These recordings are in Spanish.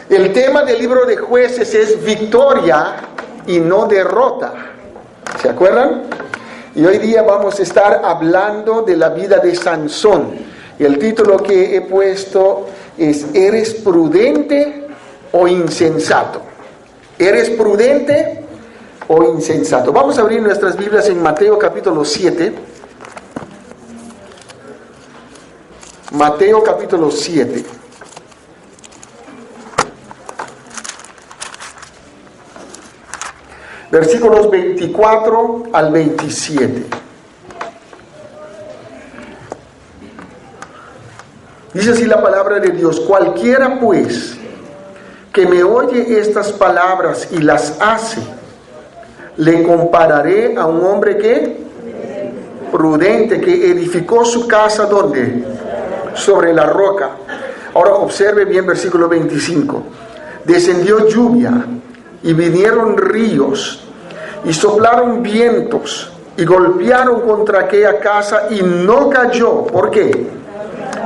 El tema del libro de Jueces es victoria y no derrota. ¿Se acuerdan? Y hoy día vamos a estar hablando de la vida de Sansón. Y el título que he puesto es ¿eres prudente o insensato? ¿Eres prudente o insensato? Vamos a abrir nuestras Biblias en Mateo capítulo 7. Mateo capítulo 7. Versículos 24 al 27. Dice así la palabra de Dios: cualquiera pues que me oye estas palabras y las hace, le compararé a un hombre que prudente, que edificó su casa ¿dónde? Sobre la roca. Ahora observe bien versículo 25. Descendió lluvia y vinieron ríos y soplaron vientos y golpearon contra aquella casa y no cayó. ¿Por qué?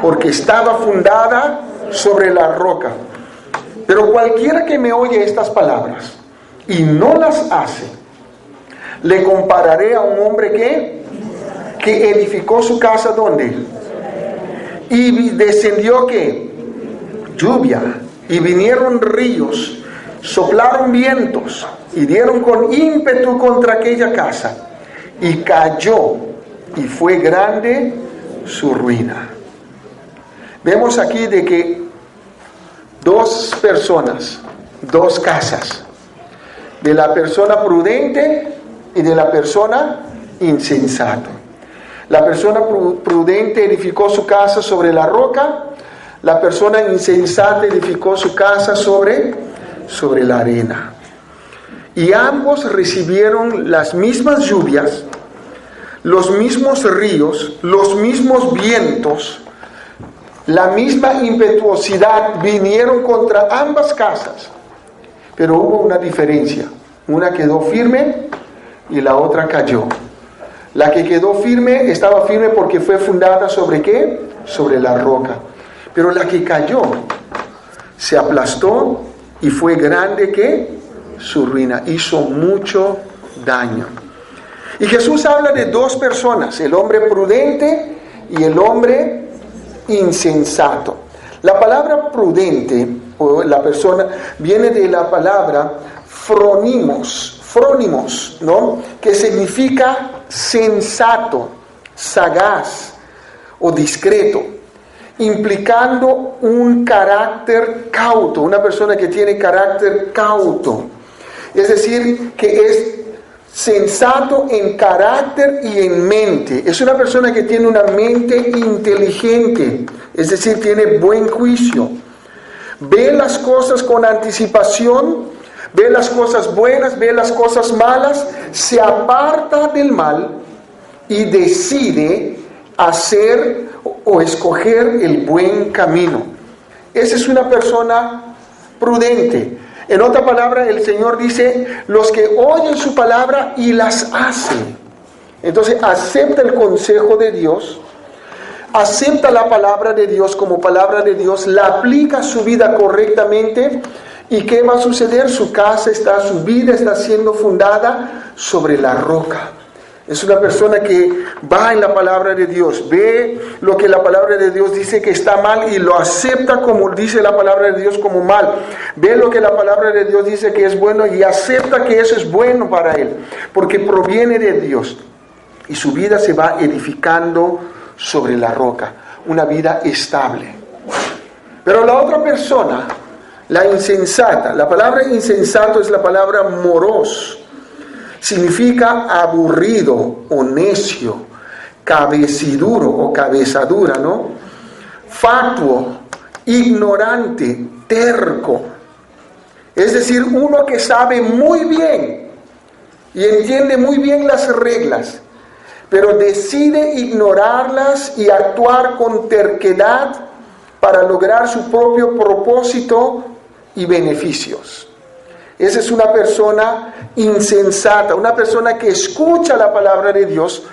Porque estaba fundada sobre la roca. Pero cualquiera que me oye estas palabras y no las hace, le compararé a un hombre que edificó su casa ¿dónde? Y descendió ¿qué? Lluvia y vinieron ríos, soplaron vientos y dieron con ímpetu contra aquella casa y cayó y fue grande su ruina. Vemos aquí de que dos personas, dos casas, de la persona prudente y de la persona insensata. La persona prudente edificó su casa sobre la roca, la persona insensata edificó su casa sobre la arena. Y ambos recibieron las mismas lluvias, los mismos ríos, los mismos vientos, la misma impetuosidad vinieron contra ambas casas. Pero hubo una diferencia. Una quedó firme y la otra cayó. La que quedó firme estaba firme porque fue fundada ¿sobre qué? Sobre la roca. Pero la que cayó se aplastó y fue grande ¿qué? Su ruina. Hizo mucho daño. Y Jesús habla de dos personas, el hombre prudente y el hombre insensato. La palabra prudente, o la persona, viene de la palabra frónimos, ¿no? Que significa sensato, sagaz o discreto, implicando un carácter cauto, una persona que tiene carácter cauto. Es decir, que es sensato en carácter y en mente. Es una persona que tiene una mente inteligente, es decir, tiene buen juicio. Ve las cosas con anticipación, ve las cosas buenas, ve las cosas malas, se aparta del mal y decide hacer o escoger el buen camino. Esa es una persona prudente. En otra palabra, el Señor dice, los que oyen su palabra y las hacen. Entonces, acepta el consejo de Dios, acepta la palabra de Dios como palabra de Dios, la aplica a su vida correctamente. ¿Y qué va a suceder? Su vida está siendo fundada sobre la roca. Es una persona que va en la palabra de Dios, ve lo que la palabra de Dios dice que está mal y lo acepta como dice la palabra de Dios como mal. Ve lo que la palabra de Dios dice que es bueno y acepta que eso es bueno para él, porque proviene de Dios. Y su vida se va edificando sobre la roca, una vida estable. Pero la otra persona, la insensata, la palabra insensato es la palabra moros. Significa aburrido o necio, cabeciduro o cabezadura, ¿no? Fatuo, ignorante, terco. Es decir, uno que sabe muy bien y entiende muy bien las reglas, pero decide ignorarlas y actuar con terquedad para lograr su propio propósito y beneficios. Esa es una persona insensata, una persona que escucha la palabra de Dios,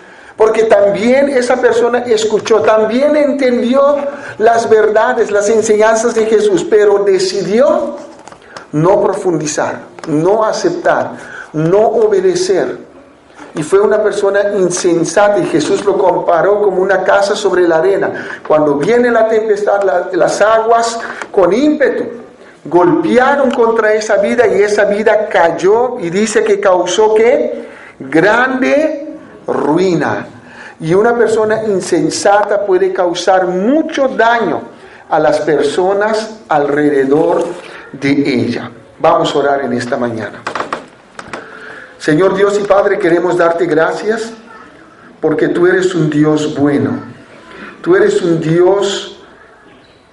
Porque también esa persona escuchó, también entendió las verdades, las enseñanzas de Jesús, pero decidió no profundizar, no aceptar, no obedecer. Y fue una persona insensata, y Jesús lo comparó como una casa sobre la arena. Cuando viene la tempestad, las aguas con ímpetu golpearon contra esa vida, y esa vida cayó, y dice que causó ¿qué? Grande ruina. Y una persona insensata puede causar mucho daño a las personas alrededor de ella. Vamos a orar en esta mañana. Señor Dios y Padre, queremos darte gracias porque tú eres un Dios bueno. Tú eres un Dios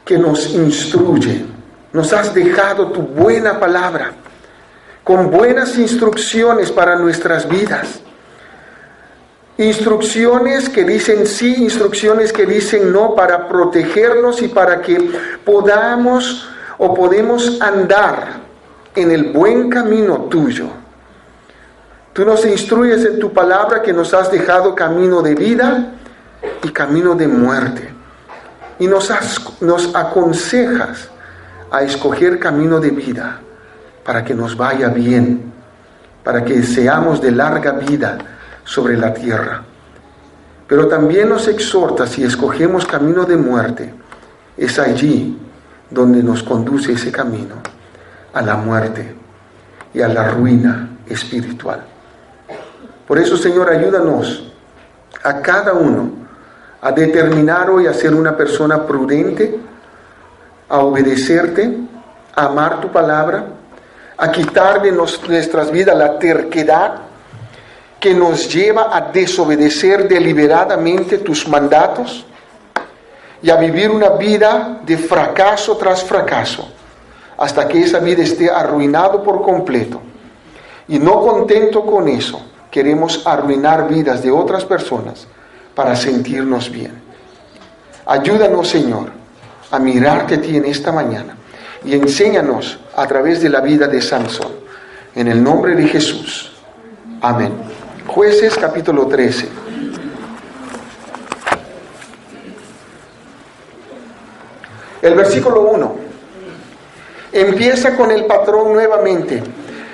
que nos instruye. Nos has dejado tu buena palabra con buenas instrucciones para nuestras vidas. Instrucciones que dicen sí, instrucciones que dicen no, para protegernos y para que podamos andar en el buen camino tuyo. Tú nos instruyes en tu palabra que nos has dejado camino de vida y camino de muerte. Y nos aconsejas a escoger camino de vida para que nos vaya bien, para que seamos de larga vida sobre la tierra. Pero también nos exhortas, si escogemos camino de muerte, es allí donde nos conduce ese camino a la muerte y a la ruina espiritual. Por eso, Señor, ayúdanos a cada uno a determinar hoy a ser una persona prudente, a obedecerte, a amar tu palabra, a quitar de nuestras vidas la terquedad que nos lleva a desobedecer deliberadamente tus mandatos y a vivir una vida de fracaso tras fracaso, hasta que esa vida esté arruinada por completo. Y no contento con eso, queremos arruinar vidas de otras personas para sentirnos bien. Ayúdanos, Señor, a mirarte a ti en esta mañana y enséñanos a través de la vida de Sansón. En el nombre de Jesús. Amén. Jueces capítulo 13. El versículo 1 empieza con el patrón nuevamente.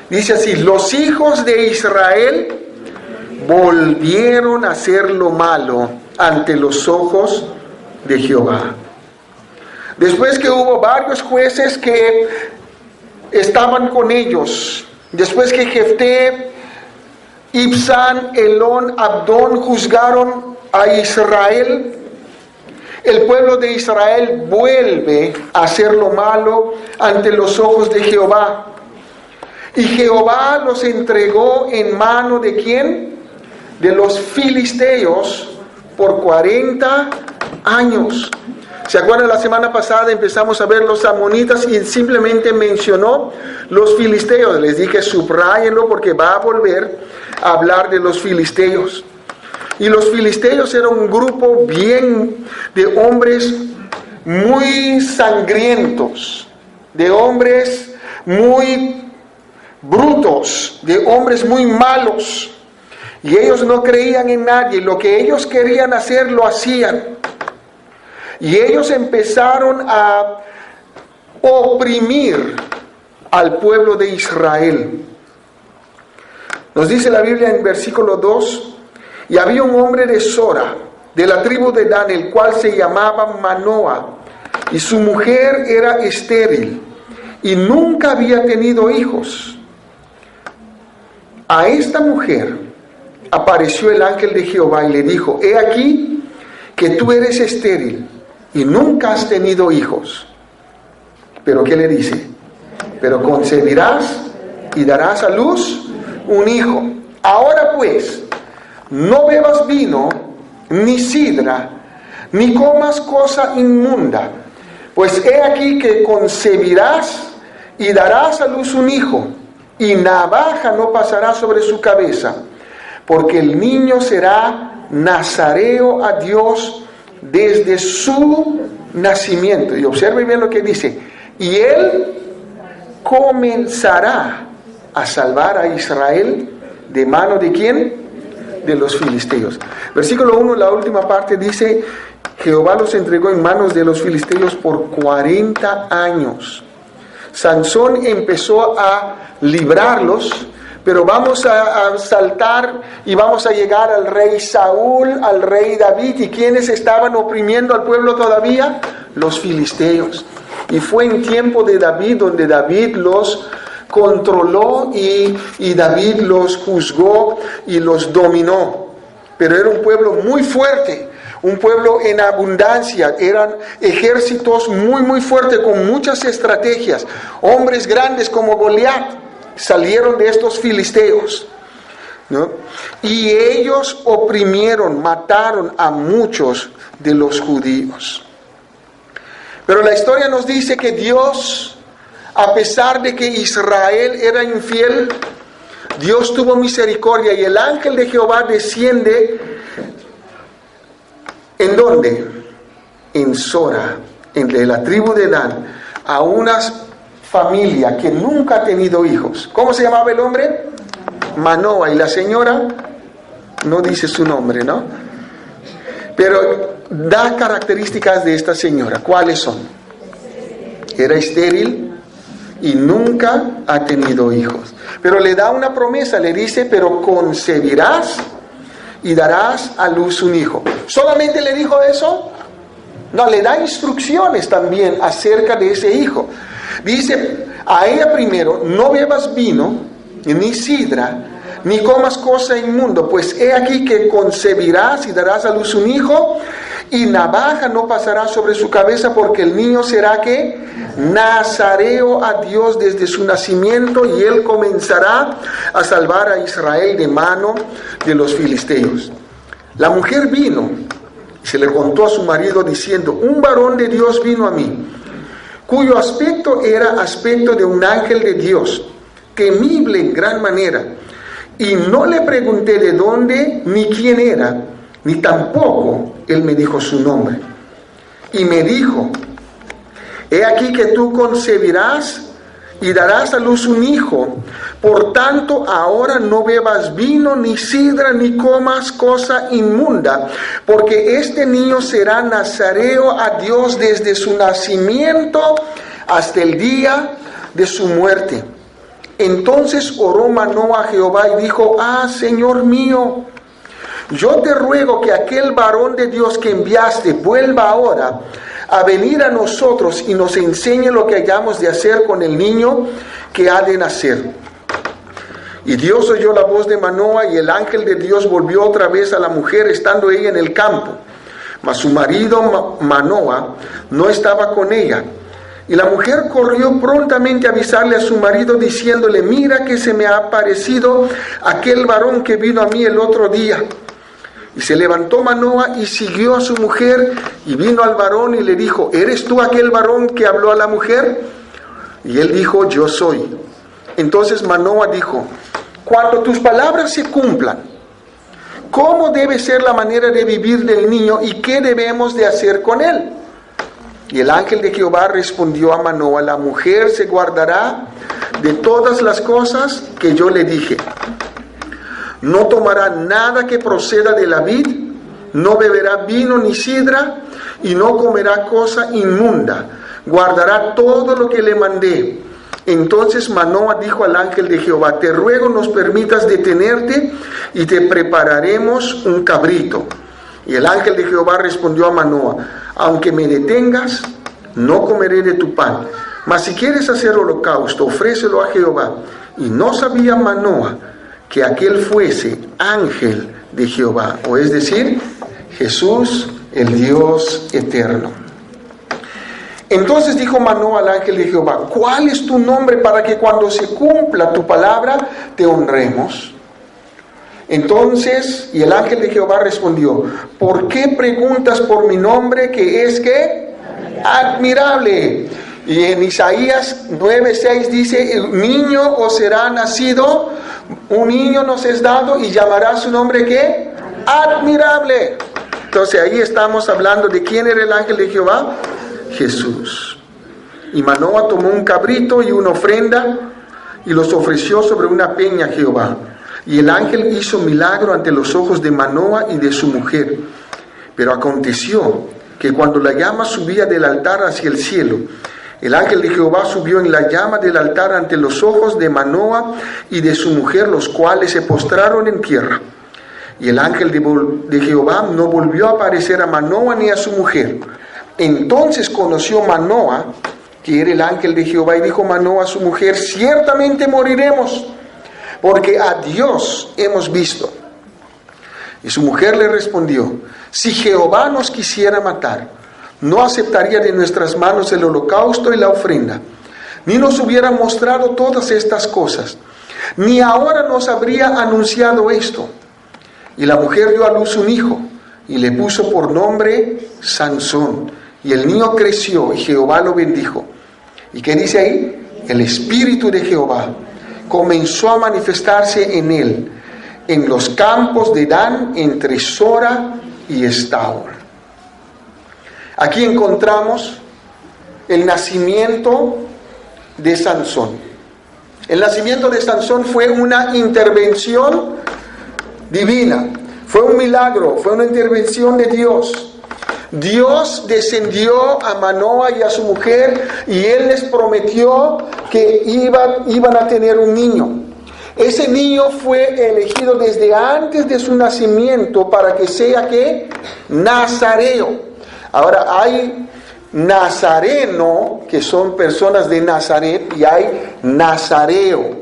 Dice así: los hijos de Israel volvieron a hacer lo malo ante los ojos de Jehová. Después que hubo varios jueces que estaban con ellos, después que Jefté, Ibsán, Elón, Abdón juzgaron a Israel, el pueblo de Israel vuelve a hacer lo malo ante los ojos de Jehová. Y Jehová los entregó en mano ¿de quién? De los filisteos por 40 años. ¿Se acuerdan? La semana pasada empezamos a ver los amonitas y simplemente mencionó los filisteos. Les dije subráyenlo porque va a volver a hablar de los filisteos. Y los filisteos eran un grupo bien de hombres muy sangrientos, de hombres muy brutos, de hombres muy malos. Y ellos no creían en nadie. Lo que ellos querían hacer, lo hacían. Y ellos empezaron a oprimir al pueblo de Israel. Nos dice la Biblia en versículo 2: y había un hombre de Sora, de la tribu de Dan, el cual se llamaba Manoa, y su mujer era estéril, y nunca había tenido hijos. A esta mujer apareció el ángel de Jehová y le dijo: he aquí que tú eres estéril y nunca has tenido hijos. Pero ¿qué le dice? Pero concebirás y darás a luz un hijo. Ahora pues, no bebas vino, ni sidra, ni comas cosa inmunda, pues he aquí que concebirás y darás a luz un hijo, y navaja no pasará sobre su cabeza, porque el niño será nazareo a Dios desde su nacimiento. Y observe bien lo que dice: y él comenzará a salvar a Israel de mano de ¿quién? de los filisteos. Versículo 1, la última parte dice, Jehová los entregó en manos de los filisteos por 40 años. Sansón empezó a librarlos, pero vamos a saltar y vamos a llegar al rey Saúl, al rey David. ¿Y quiénes estaban oprimiendo al pueblo todavía? Los filisteos. Y fue en tiempo de David donde David los controló y David los juzgó y los dominó. Pero era un pueblo muy fuerte, un pueblo en abundancia, eran ejércitos muy fuertes con muchas estrategias. Hombres grandes como Goliat salieron de estos filisteos, ¿no? Y ellos oprimieron, mataron a muchos de los judíos. Pero la historia nos dice que Dios, a pesar de que Israel era infiel, Dios tuvo misericordia y el ángel de Jehová desciende. ¿En dónde? En Sora, de la tribu de Dan, a una familia que nunca ha tenido hijos. ¿Cómo se llamaba el hombre? Manoa. Y la señora no dice su nombre, ¿no? Pero da características de esta señora. ¿Cuáles son? Era estéril y nunca ha tenido hijos. Pero le da una promesa, le dice, pero concebirás y darás a luz un hijo. ¿Solamente le dijo eso? No, le da instrucciones también acerca de ese hijo. Dice a ella primero, no bebas vino, ni sidra, ni comas cosa inmundo, pues he aquí que concebirás y darás a luz un hijo, y navaja no pasará sobre su cabeza, porque el niño será que nazareo a Dios desde su nacimiento, y él comenzará a salvar a Israel de mano de los filisteos. La mujer vino, se le contó a su marido diciendo, un varón de Dios vino a mí, cuyo aspecto era aspecto de un ángel de Dios, temible en gran manera. Y no le pregunté de dónde ni quién era, ni tampoco él me dijo su nombre. Y me dijo, he aquí que tú concebirás y darás a luz un hijo. Por tanto, ahora no bebas vino, ni sidra, ni comas cosa inmunda, porque este niño será nazareo a Dios desde su nacimiento hasta el día de su muerte. Entonces oró Manoa a Jehová y dijo, Señor mío, yo te ruego que aquel varón de Dios que enviaste vuelva ahora a venir a nosotros y nos enseñe lo que hayamos de hacer con el niño que ha de nacer. Y Dios oyó la voz de Manoa, y el ángel de Dios volvió otra vez a la mujer, estando ella en el campo. Mas su marido Manoa no estaba con ella. Y la mujer corrió prontamente a avisarle a su marido, diciéndole, mira que se me ha aparecido aquel varón que vino a mí el otro día. Y se levantó Manoa y siguió a su mujer, y vino al varón y le dijo, ¿eres tú aquel varón que habló a la mujer? Y él dijo, yo soy. Entonces Manoa dijo, cuando tus palabras se cumplan, ¿cómo debe ser la manera de vivir del niño y qué debemos de hacer con él? Y el ángel de Jehová respondió a Manoa, la mujer se guardará de todas las cosas que yo le dije. No tomará nada que proceda de la vid, no beberá vino ni sidra, y no comerá cosa inmunda. Guardará todo lo que le mandé. Entonces Manoa dijo al ángel de Jehová, te ruego nos permitas detenerte y te prepararemos un cabrito. Y el ángel de Jehová respondió a Manoa, aunque me detengas, no comeré de tu pan. Mas si quieres hacer holocausto, ofrécelo a Jehová. Y no sabía Manoa que aquel fuese ángel de Jehová, o es decir, Jesús, el Dios eterno. Entonces dijo Manoa al ángel de Jehová, ¿cuál es tu nombre para que cuando se cumpla tu palabra te honremos? Entonces, y el ángel de Jehová respondió, ¿por qué preguntas por mi nombre que es que? Admirable. Y en Isaías 9:6 dice, el niño os será nacido, un niño nos es dado y llamará su nombre ¿qué? Admirable. Entonces ahí estamos hablando de quién era el ángel de Jehová. Jesús. Y Manoa tomó un cabrito y una ofrenda y los ofreció sobre una peña a Jehová. Y el ángel hizo milagro ante los ojos de Manoa y de su mujer. Pero aconteció que cuando la llama subía del altar hacia el cielo, el ángel de Jehová subió en la llama del altar ante los ojos de Manoa y de su mujer, los cuales se postraron en tierra. Y el ángel de Jehová no volvió a aparecer a Manoa ni a su mujer. Entonces conoció Manoa que era el ángel de Jehová, y dijo Manoa a su mujer: ciertamente moriremos, porque a Dios hemos visto. Y su mujer le respondió: si Jehová nos quisiera matar, no aceptaría de nuestras manos el holocausto y la ofrenda, ni nos hubiera mostrado todas estas cosas, ni ahora nos habría anunciado esto. Y la mujer dio a luz un hijo, y le puso por nombre Sansón. Y el niño creció, y Jehová lo bendijo. ¿Y qué dice ahí? El Espíritu de Jehová comenzó a manifestarse en él, en los campos de Dan, entre Sora y Estaol. Aquí encontramos el nacimiento de Sansón. El nacimiento de Sansón fue una intervención divina, fue un milagro, fue una intervención de Dios. Dios descendió a Manoa y a su mujer, y Él les prometió que iban a tener un niño. Ese niño fue elegido desde antes de su nacimiento para que sea, ¿qué? Nazareo. Ahora hay nazareno, que son personas de Nazaret, y hay nazareo.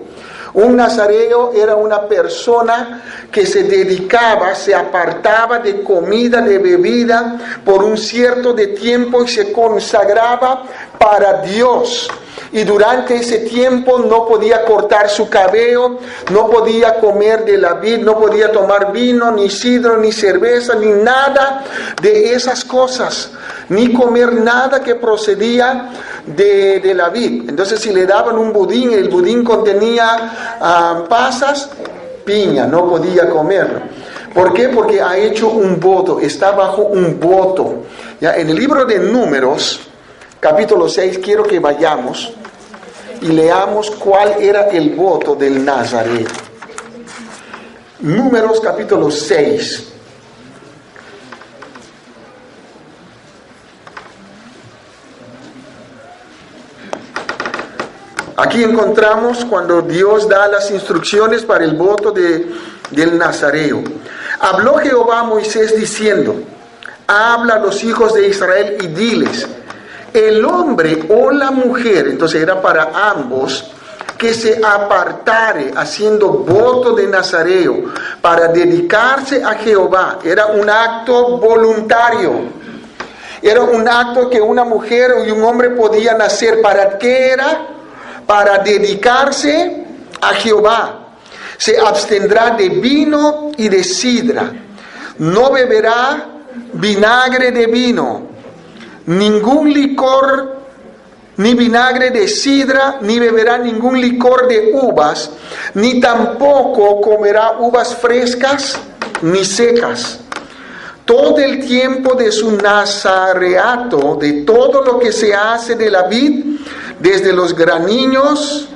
Un nazareo era una persona que se dedicaba, se apartaba de comida, de bebida, por un cierto de tiempo, y se consagraba para Dios. Y durante ese tiempo no podía cortar su cabello, no podía comer de la vid, no podía tomar vino, ni sidro, ni cerveza, ni nada de esas cosas, ni comer nada que procedía de la vid. Entonces, si le daban un budín, el budín contenía pasas, piña, no podía comerlo. ¿Por qué? Porque ha hecho un voto, está bajo un voto. Ya, en el libro de Números, capítulo 6, quiero que vayamos y leamos cuál era el voto del Nazareo. Números capítulo 6. Aquí encontramos cuando Dios da las instrucciones para el voto del Nazareo. Habló Jehová a Moisés diciendo: habla a los hijos de Israel y diles: el hombre o la mujer, entonces era para ambos, que se apartare haciendo voto de Nazareo para dedicarse a Jehová. Era un acto voluntario. Era un acto que una mujer y un hombre podían hacer. ¿Para qué era? Para dedicarse a Jehová. Se abstendrá de vino y de sidra. No beberá vinagre de vino, ningún licor, ni vinagre de sidra, ni beberá ningún licor de uvas, ni tampoco comerá uvas frescas ni secas. Todo el tiempo de su nazareato, de todo lo que se hace de la vid, desde los graniños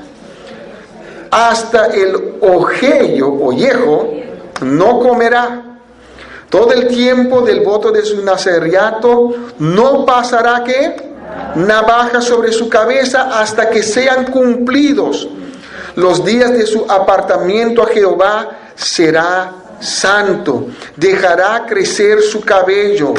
hasta el ollejo, no comerá. Todo el tiempo del voto de su nazareato no pasará, ¿qué? Navaja sobre su cabeza hasta que sean cumplidos los días de su apartamiento a Jehová. Será santo, dejará crecer su cabello.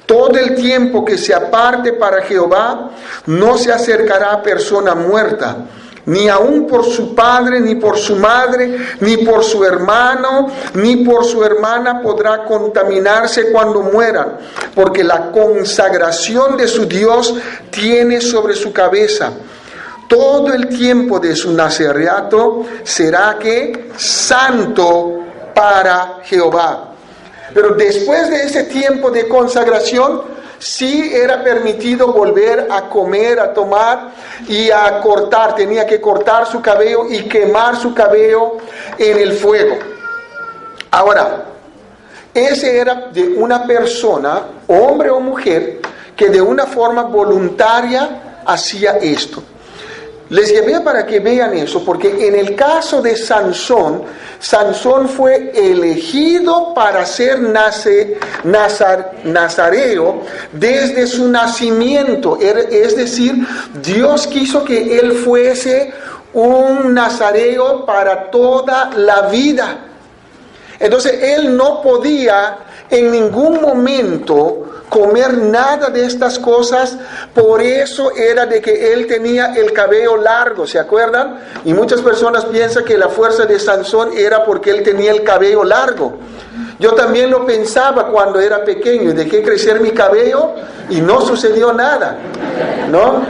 Todo el tiempo que se aparte para Jehová no se acercará a persona muerta, ni aun por su padre, ni por su madre, ni por su hermano, ni por su hermana podrá contaminarse cuando mueran, porque la consagración de su Dios tiene sobre su cabeza. Todo el tiempo de su nazareato será, ¿qué? Santo para Jehová. Pero después de ese tiempo de consagración, sí era permitido volver a comer, a tomar y a cortar. Tenía que cortar su cabello y quemar su cabello en el fuego. Ahora, ese era de una persona, hombre o mujer, que de una forma voluntaria hacía esto. Les llevé para que vean eso, porque en el caso de Sansón, Sansón fue elegido para ser nazareo desde su nacimiento. Es decir, Dios quiso que él fuese un nazareo para toda la vida. Entonces él no podía en ningún momento comer nada de estas cosas. Por eso era de que él tenía el cabello largo, ¿se acuerdan? Y muchas personas piensan que la fuerza de Sansón era porque él tenía el cabello largo. Yo también lo pensaba cuando era pequeño, dejé crecer mi cabello y no sucedió nada, ¿no?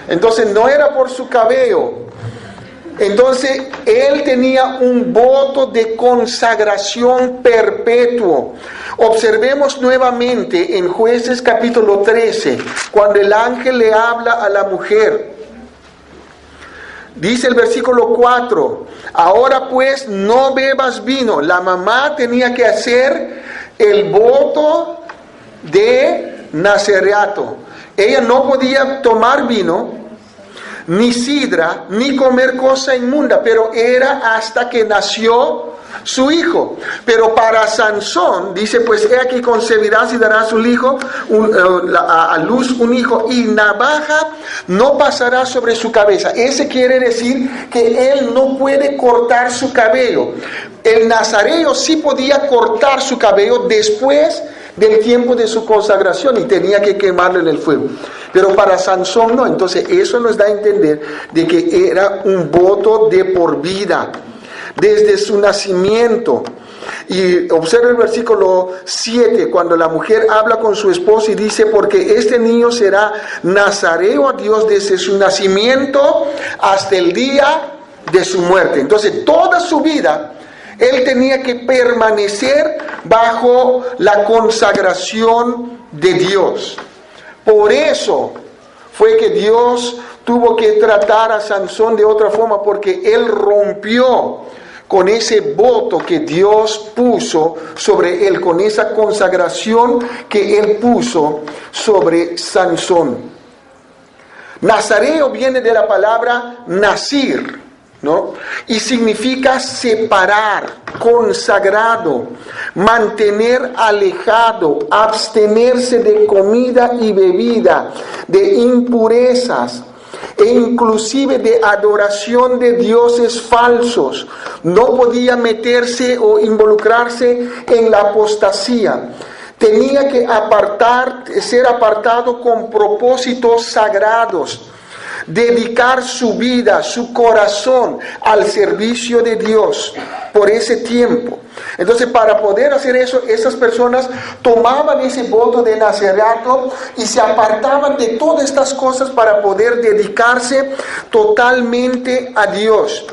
Entonces no era por su cabello. Entonces él tenía un voto de consagración perpetuo. Observemos nuevamente en Jueces capítulo 13, cuando el ángel le habla a la mujer. Dice el versículo 4, ahora pues no bebas vino. La mamá tenía que hacer el voto de nazareato. Ella no podía tomar vino, ni sidra, ni comer cosa inmunda, pero era hasta que nació su hijo. Pero para Sansón, dice, pues he aquí concebirás y darás a su hijo a luz un hijo, y navaja no pasará sobre su cabeza. Ese quiere decir que él no puede cortar su cabello. El nazareo sí podía cortar su cabello después del tiempo de su consagración y tenía que quemarlo en el fuego. Pero para Sansón no. Entonces eso nos da a entender de que era un voto de por vida, desde su nacimiento. Y observa el versículo 7, cuando la mujer habla con su esposo y dice, porque este niño será nazareo a Dios desde su nacimiento hasta el día de su muerte. Entonces toda su vida él tenía que permanecer bajo la consagración de Dios. Por eso fue que Dios tuvo que tratar a Sansón de otra forma, porque él rompió con ese voto que Dios puso sobre él, con esa consagración que él puso sobre Sansón. Nazareo viene de la palabra nazir, ¿no? Y significa separar, consagrado, mantener alejado, abstenerse de comida y bebida, de impurezas e inclusive de adoración de dioses falsos. No podía meterse o involucrarse en la apostasía. Tenía que ser apartado con propósitos sagrados. Dedicar su vida, su corazón al servicio de Dios por ese tiempo. Entonces, para poder hacer eso, esas personas tomaban ese voto de nazareato y se apartaban de todas estas cosas para poder dedicarse totalmente a Dios.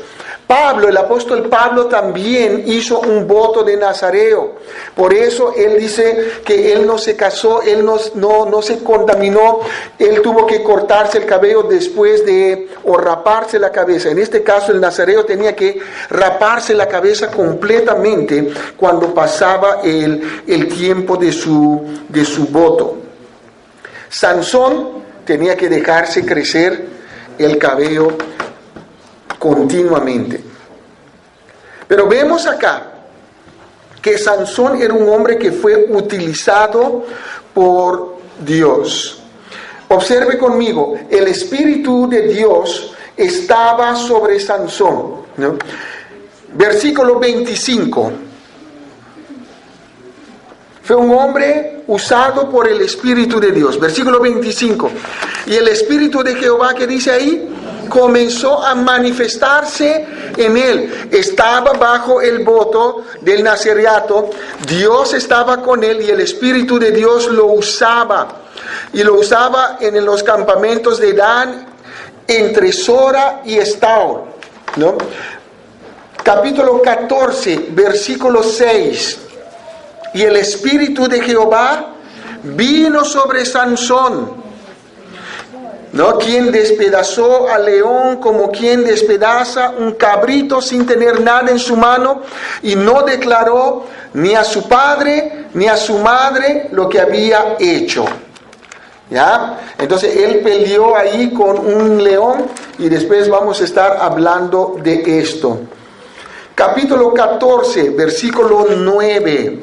Pablo, el apóstol Pablo, también hizo un voto de nazareo. Por eso él dice que él no se casó, él no se contaminó, él tuvo que cortarse el cabello después o raparse la cabeza. En este caso el nazareo tenía que raparse la cabeza completamente cuando pasaba el tiempo de su voto. Sansón tenía que dejarse crecer el cabello continuamente. Pero vemos acá que Sansón era un hombre que fue utilizado por Dios. Observe conmigo, el Espíritu de Dios estaba sobre Sansón, ¿no? Versículo 25. Fue un hombre usado por el Espíritu de Dios. Versículo 25. Y el Espíritu de Jehová, que dice ahí, comenzó a manifestarse en él. Estaba bajo el voto del nazareato. Dios estaba con él y el Espíritu de Dios lo usaba. Y lo usaba en los campamentos de Dan, entre Sora y Estaol, ¿no? Capítulo 14, versículo 6. Y el Espíritu de Jehová vino sobre Sansón, ¿no? Quien despedazó al león como quien despedaza un cabrito sin tener nada en su mano, y no declaró ni a su padre ni a su madre lo que había hecho. ¿Ya? Entonces él peleó ahí con un león y después vamos a estar hablando de esto. Capítulo 14, versículo 9.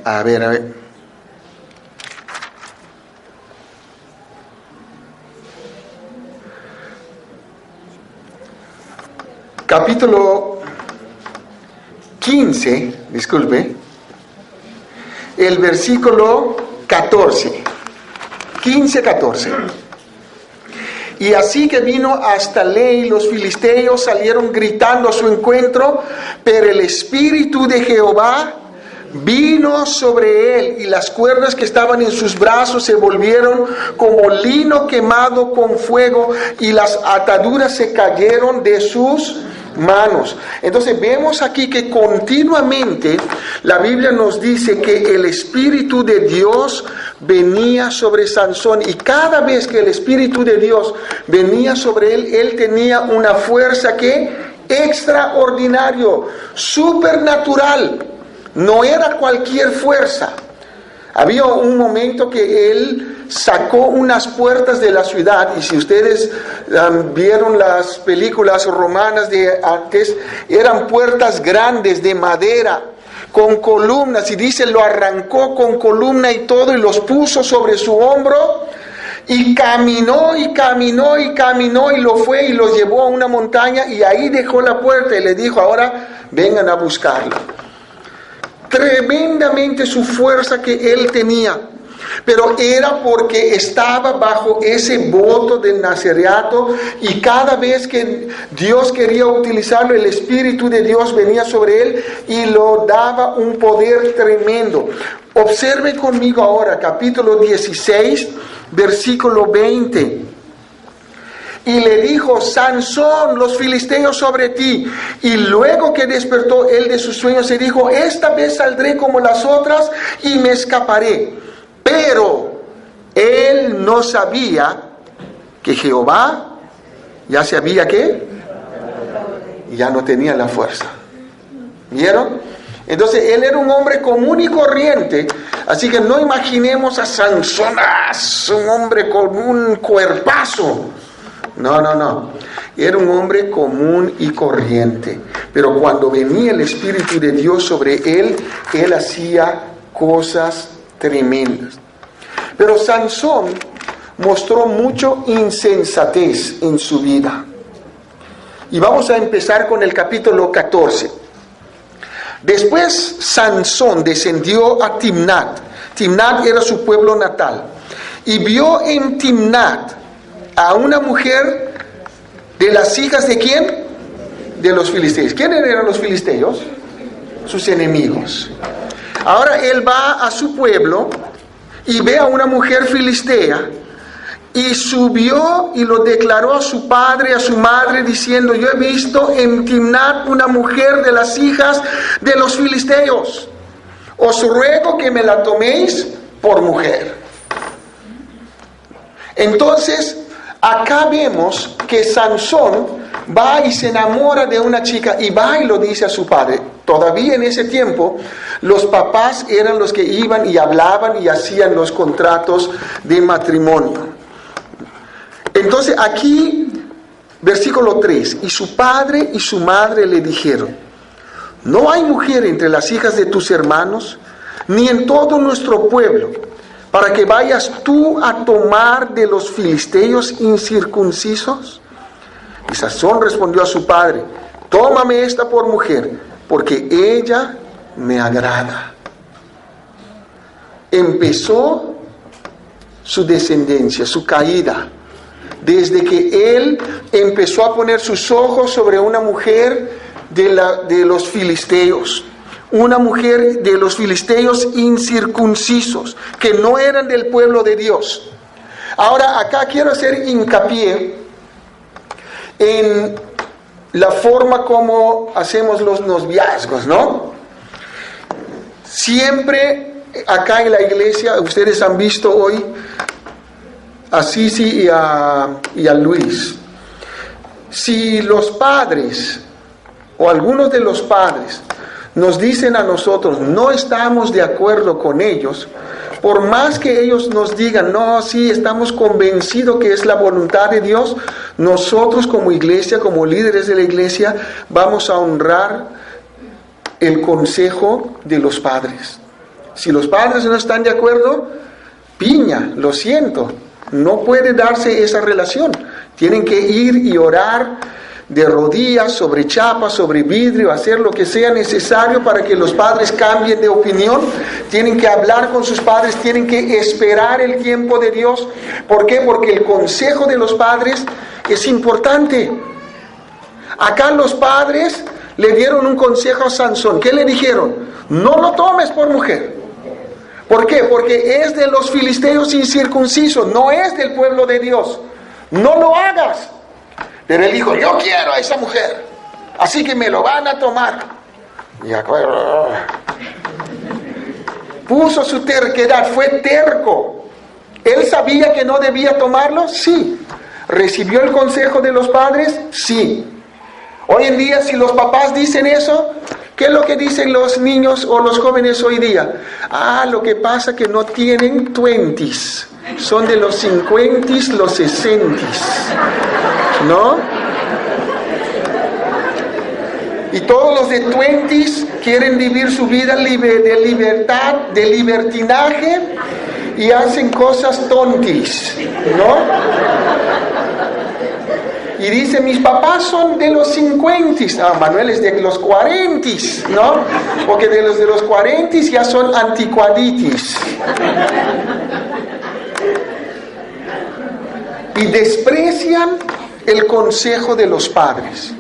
A ver. Capítulo 15, disculpe, el versículo 14. 15:14. Y así que vino hasta Ley, los filisteos salieron gritando a su encuentro, pero el Espíritu de Jehová vino sobre él, y las cuerdas que estaban en sus brazos se volvieron como lino quemado con fuego, y las ataduras se cayeron de sus manos. Entonces vemos aquí que continuamente la Biblia nos dice que el Espíritu de Dios venía sobre Sansón, y cada vez que el Espíritu de Dios venía sobre él, él tenía una fuerza que extraordinario, supernatural. No era cualquier fuerza. Había un momento que él sacó unas puertas de la ciudad, y si ustedes vieron las películas romanas de antes, eran puertas grandes de madera, con columnas, y dice, lo arrancó con columna y todo, y los puso sobre su hombro, y caminó, y caminó, y caminó, y lo fue, y lo llevó a una montaña, y ahí dejó la puerta, y le dijo, ahora vengan a buscarla. Tremendamente su fuerza que él tenía, pero era porque estaba bajo ese voto del nazareato, y cada vez que Dios quería utilizarlo, el Espíritu de Dios venía sobre él y lo daba un poder tremendo. Observe conmigo ahora capítulo 16, versículo 20. Y le dijo, Sansón, los filisteos sobre ti. Y luego que despertó él de sus sueños, se dijo, esta vez saldré como las otras y me escaparé. Pero él no sabía que Jehová ya sabía que ya no tenía la fuerza. ¿Vieron? Entonces él era un hombre común y corriente, así que no imaginemos a Sansón, un hombre con un cuerpazo. No. Era un hombre común y corriente. Pero cuando venía el Espíritu de Dios sobre él, él hacía cosas tremendas. Pero Sansón mostró mucho insensatez en su vida. Y vamos a empezar con el capítulo 14. Después Sansón descendió a Timnat. Timnat era su pueblo natal. Y vio en Timnat a una mujer de las hijas ¿de quién? De los filisteos. ¿Quiénes eran los filisteos? Sus enemigos. Ahora él va a su pueblo y ve a una mujer filistea, y subió y lo declaró a su padre, a su madre, diciendo, yo he visto en Timnat una mujer de las hijas de los filisteos. Os ruego que me la toméis por mujer. Entonces acá vemos que Sansón va y se enamora de una chica, y va y lo dice a su padre. Todavía en ese tiempo los papás eran los que iban y hablaban y hacían los contratos de matrimonio. Entonces aquí, versículo 3, y su padre y su madre le dijeron, no hay mujer entre las hijas de tus hermanos, ni en todo nuestro pueblo, para que vayas tú a tomar de los filisteos incircuncisos. Y Sansón respondió a su padre, tómame esta por mujer, porque ella me agrada. Empezó su descendencia, su caída, desde que él empezó a poner sus ojos sobre una mujer de los filisteos. Una mujer de los filisteos incircuncisos, que no eran del pueblo de Dios. Ahora acá quiero hacer hincapié en la forma como hacemos los noviazgos, ¿no? Siempre acá en la iglesia, ustedes han visto hoy, Sisi y a Luis. Si los padres o algunos de los padres nos dicen a nosotros, no estamos de acuerdo con ellos, por más que ellos nos digan, no, sí, estamos convencidos que es la voluntad de Dios, nosotros como iglesia, como líderes de la iglesia, vamos a honrar el consejo de los padres. Si los padres no están de acuerdo, piña, lo siento, no puede darse esa relación. Tienen que ir y orar de rodillas, sobre chapa, sobre vidrio, hacer lo que sea necesario para que los padres cambien de opinión. Tienen que hablar con sus padres, tienen que esperar el tiempo de Dios. ¿Por qué? Porque el consejo de los padres es importante. Acá los padres le dieron un consejo a Sansón. ¿Qué le dijeron? No lo tomes por mujer. ¿Por qué? Porque es de los filisteos incircuncisos, no es del pueblo de Dios. No lo hagas. Pero él dijo, yo quiero a esa mujer, así que me lo van a tomar. Y puso su terquedad, fue terco. ¿Él sabía que no debía tomarlo? Sí. ¿Recibió el consejo de los padres? Sí. Hoy en día, si los papás dicen eso, ¿qué es lo que dicen los niños o los jóvenes hoy día? Lo que pasa es que no tienen 20s, son de los 50s, los 60s, ¿no? Y todos los de 20s quieren vivir su vida de libertad, de libertinaje, y hacen cosas tontis, ¿no? Y dice, mis papás son de los 50s. Manuel es de los 40s, ¿no? Porque de los 40s ya son anticuaditis. Y desprecian el consejo de los padres.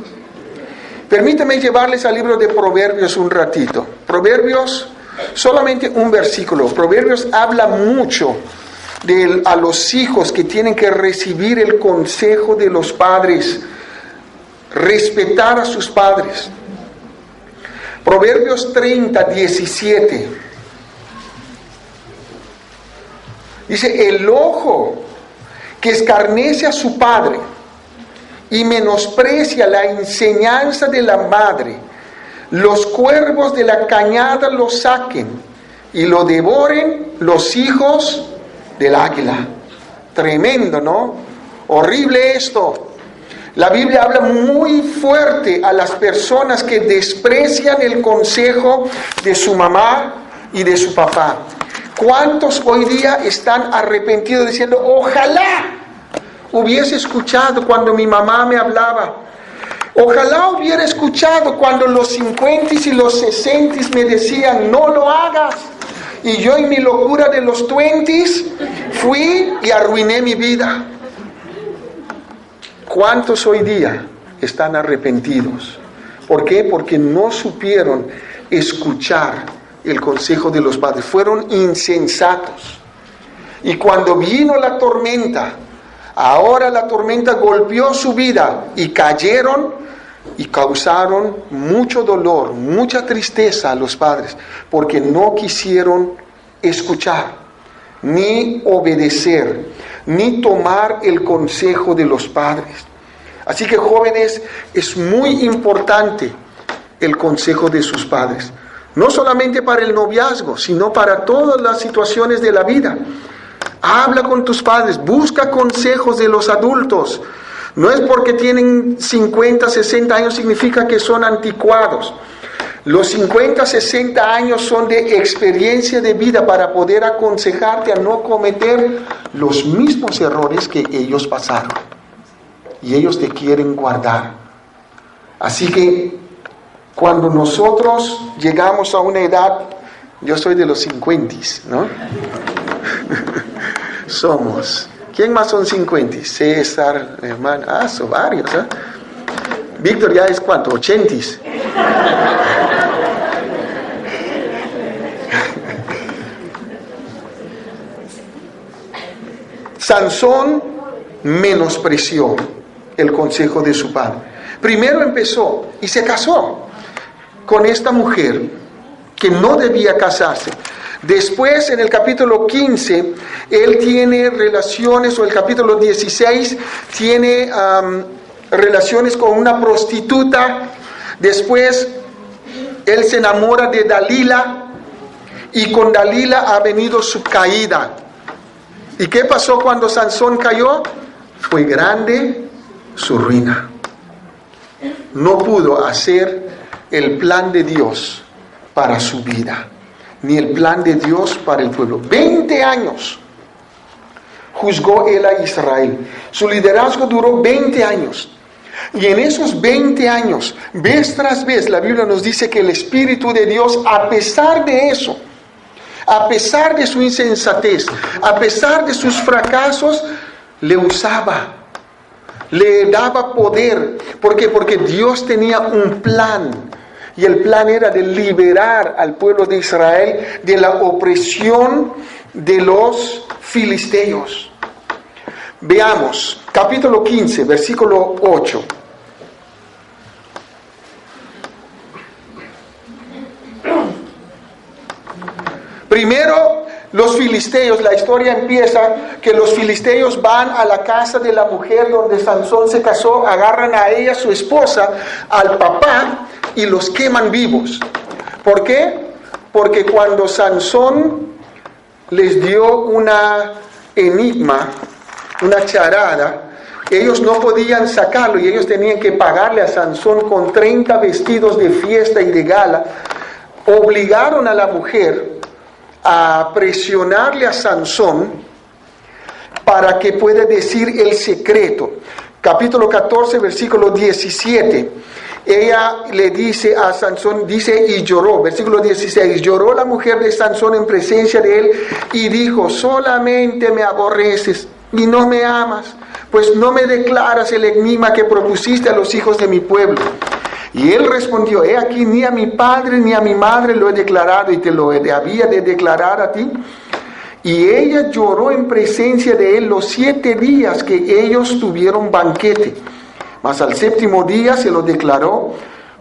Permíteme llevarles al libro de Proverbios un ratito. Proverbios, solamente un versículo. Proverbios habla mucho a los hijos que tienen que recibir el consejo de los padres, respetar a sus padres. Proverbios 30, 17. Dice, el ojo que escarnece a su padre y menosprecia la enseñanza de la madre, los cuervos de la cañada lo saquen y lo devoren los hijos del águila. Tremendo, ¿no? Horrible esto. La Biblia habla muy fuerte a las personas que desprecian el consejo de su mamá y de su papá. ¿Cuántos hoy día están arrepentidos diciendo, ojalá hubiese escuchado cuando mi mamá me hablaba? Ojalá hubiera escuchado cuando los 50s y los 60s me decían, no lo hagas. Y yo en mi locura de los 20s fui y arruiné mi vida. ¿Cuántos hoy día están arrepentidos? ¿Por qué? Porque no supieron escuchar el consejo de los padres. Fueron insensatos. Y cuando vino la tormenta, ahora la tormenta golpeó su vida y cayeron y causaron mucho dolor, mucha tristeza a los padres, porque no quisieron escuchar, ni obedecer, ni tomar el consejo de los padres. Así que, jóvenes, es muy importante el consejo de sus padres, no solamente para el noviazgo, sino para todas las situaciones de la vida. Habla con tus padres, busca consejos de los adultos. No es porque tienen 50, 60 años significa que son anticuados. Los 50, 60 años son de experiencia de vida para poder aconsejarte a no cometer los mismos errores que ellos pasaron. Y ellos te quieren guardar. Así que cuando nosotros llegamos a una edad, yo soy de los 50, ¿no? Somos. ¿Quién más son 50? César, hermano. Son varios, ¿eh? Víctor ya es ¿cuánto? 80. Sansón menospreció el consejo de su padre. Primero empezó y se casó con esta mujer que no debía casarse. Después, en el capítulo 15, él tiene relaciones, o el capítulo 16, tiene relaciones con una prostituta. Después, él se enamora de Dalila, y con Dalila ha venido su caída. ¿Y qué pasó cuando Sansón cayó? Fue grande su ruina. No pudo hacer el plan de Dios para su vida, ni el plan de Dios para el pueblo. 20 años juzgó él a Israel. Su liderazgo duró 20 años. Y en esos 20 años, vez tras vez, la Biblia nos dice que el Espíritu de Dios, a pesar de eso, a pesar de su insensatez, a pesar de sus fracasos, le usaba, le daba poder. ¿Por qué? Porque Dios tenía un plan. Y el plan era de liberar al pueblo de Israel de la opresión de los filisteos. Veamos, capítulo 15, versículo 8. Primero, los filisteos, la historia empieza que los filisteos van a la casa de la mujer donde Sansón se casó, agarran a ella, su esposa, al papá, y los queman vivos. ¿Por qué? Porque cuando Sansón les dio una enigma, una charada, ellos no podían sacarlo y ellos tenían que pagarle a Sansón con 30 vestidos de fiesta y de gala. Obligaron a la mujer a presionarle a Sansón para que pueda decir el secreto. Capítulo 14, versículo 17. Ella le dice a Sansón, dice, y lloró, versículo 16, lloró la mujer de Sansón en presencia de él y dijo, solamente me aborreces y no me amas, pues no me declaras el enigma que propusiste a los hijos de mi pueblo. Y él respondió, he aquí, ni a mi padre ni a mi madre lo he declarado, y te lo había de declarar a ti. Y ella lloró en presencia de él los 7 días que ellos tuvieron banquete. Mas al 7º día se lo declaró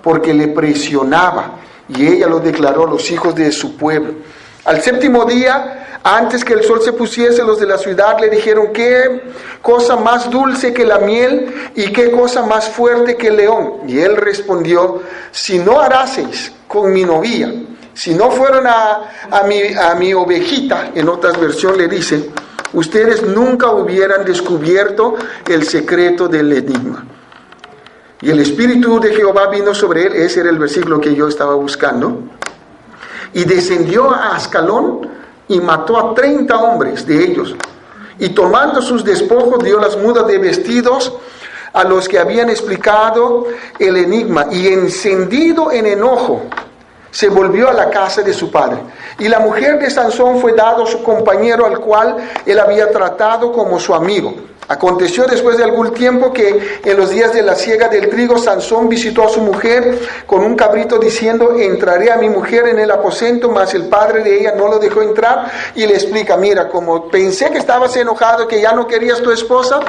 porque le presionaba, y ella lo declaró a los hijos de su pueblo. Al 7º día, antes que el sol se pusiese, los de la ciudad le dijeron, qué cosa más dulce que la miel y qué cosa más fuerte que el león. Y él respondió, si no haraseis con mi novia, si no fueron a mi ovejita, en otras versiones le dice, ustedes nunca hubieran descubierto el secreto del enigma. Y el Espíritu de Jehová vino sobre él, ese era el versículo que yo estaba buscando, y descendió a Ascalón y mató a 30 hombres de ellos. Y tomando sus despojos dio las mudas de vestidos a los que habían explicado el enigma, y encendido en enojo se volvió a la casa de su padre. Y la mujer de Sansón fue dado a su compañero, al cual él había tratado como su amigo. Aconteció después de algún tiempo que en los días de la siega del trigo, Sansón visitó a su mujer con un cabrito diciendo, entraré a mi mujer en el aposento, mas el padre de ella no lo dejó entrar, y le explica, mira, como pensé que estabas enojado, que ya no querías tu esposa,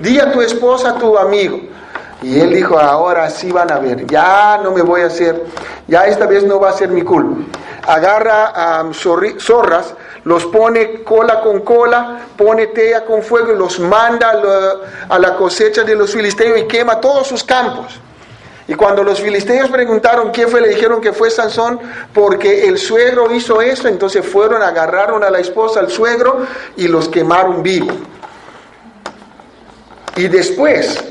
di a tu esposa a tu amigo. Y él dijo, ahora sí van a ver, ya no me voy a hacer, ya esta vez no va a ser mi culpa. Agarra a zorras, los pone cola con cola, pone teya con fuego y los manda a la cosecha de los filisteos y quema todos sus campos. Y cuando los filisteos preguntaron quién fue, le dijeron que fue Sansón, porque el suegro hizo eso. Entonces fueron, agarraron a la esposa, al suegro, y los quemaron vivos. Y después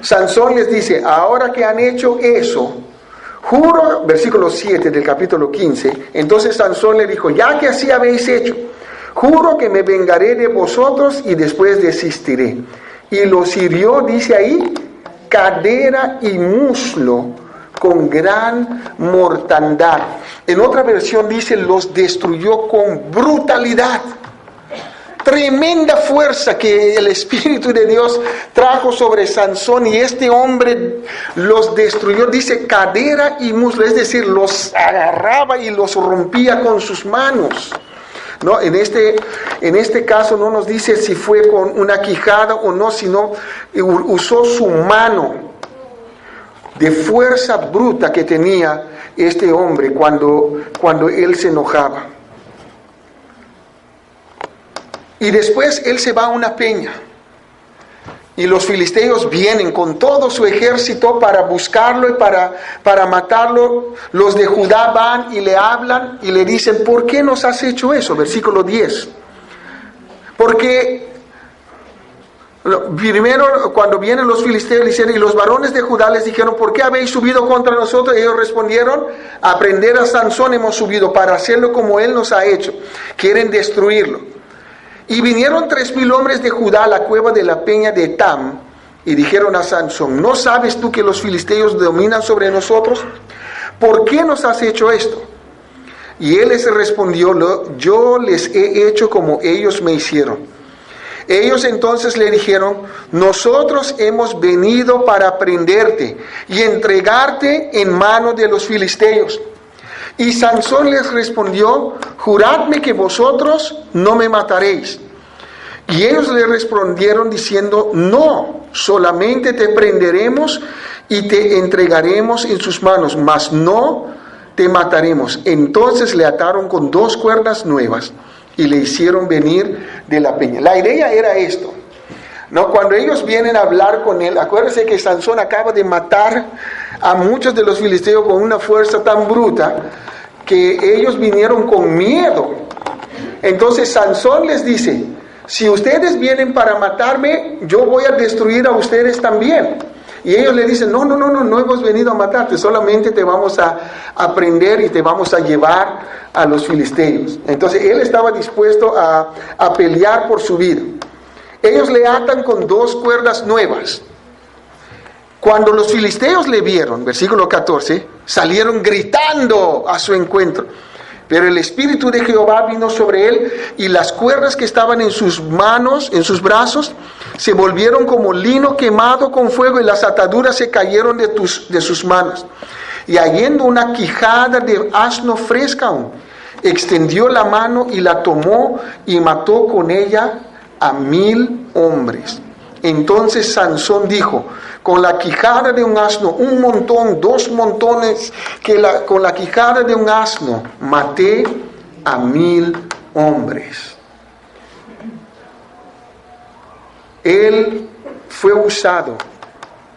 Sansón les dice, ahora que han hecho eso, juro, versículo 7 del capítulo 15, entonces Sansón le dijo, ya que así habéis hecho, juro que me vengaré de vosotros y después desistiré. Y los hirió, dice ahí, cadera y muslo con gran mortandad. En otra versión dice, los destruyó con brutalidad. Tremenda fuerza que el Espíritu de Dios trajo sobre Sansón, y este hombre los destruyó, dice cadera y muslo, es decir, los agarraba y los rompía con sus manos. No, en este caso no nos dice si fue con una quijada o no, sino usó su mano de fuerza bruta que tenía este hombre cuando él se enojaba. Y después él se va a una peña. Y los filisteos vienen con todo su ejército para buscarlo y para matarlo. Los de Judá van y le hablan y le dicen, ¿por qué nos has hecho eso? Versículo 10. Porque primero cuando vienen los filisteos le dicen, y los varones de Judá les dijeron, ¿por qué habéis subido contra nosotros? Ellos respondieron, a prender a Sansón hemos subido para hacerlo como él nos ha hecho. Quieren destruirlo. Y vinieron 3,000 hombres de Judá a la cueva de la peña de Etam y dijeron a Sansón, ¿no sabes tú que los filisteos dominan sobre nosotros? ¿Por qué nos has hecho esto? Y él les respondió, yo les he hecho como ellos me hicieron. Ellos entonces le dijeron, nosotros hemos venido para prenderte y entregarte en manos de los filisteos. Y Sansón les respondió, juradme que vosotros no me mataréis. Y ellos le respondieron diciendo, no, solamente te prenderemos y te entregaremos en sus manos, mas no te mataremos. Entonces le ataron con 2 cuerdas nuevas y le hicieron venir de la peña. La idea era esto, ¿no? Cuando ellos vienen a hablar con él, acuérdense que Sansón acaba de matar a muchos de los filisteos con una fuerza tan bruta que ellos vinieron con miedo. Entonces Sansón les dice, si ustedes vienen para matarme, yo voy a destruir a ustedes también. Y ellos le dicen, no hemos venido a matarte, solamente te vamos a prender y te vamos a llevar a los filisteos. Entonces él estaba dispuesto a pelear por su vida. Ellos le atan con 2 cuerdas nuevas. Cuando los filisteos le vieron, versículo 14, salieron gritando a su encuentro. Pero el Espíritu de Jehová vino sobre él y las cuerdas que estaban en sus manos, en sus brazos, se volvieron como lino quemado con fuego y las ataduras se cayeron de sus manos. Y habiendo una quijada de asno fresca aún, extendió la mano y la tomó y mató con ella a 1,000 hombres. Entonces Sansón dijo, con la quijada de un asno, 1 montón, 2 montones, con la quijada de un asno maté a 1,000 hombres. Él fue usado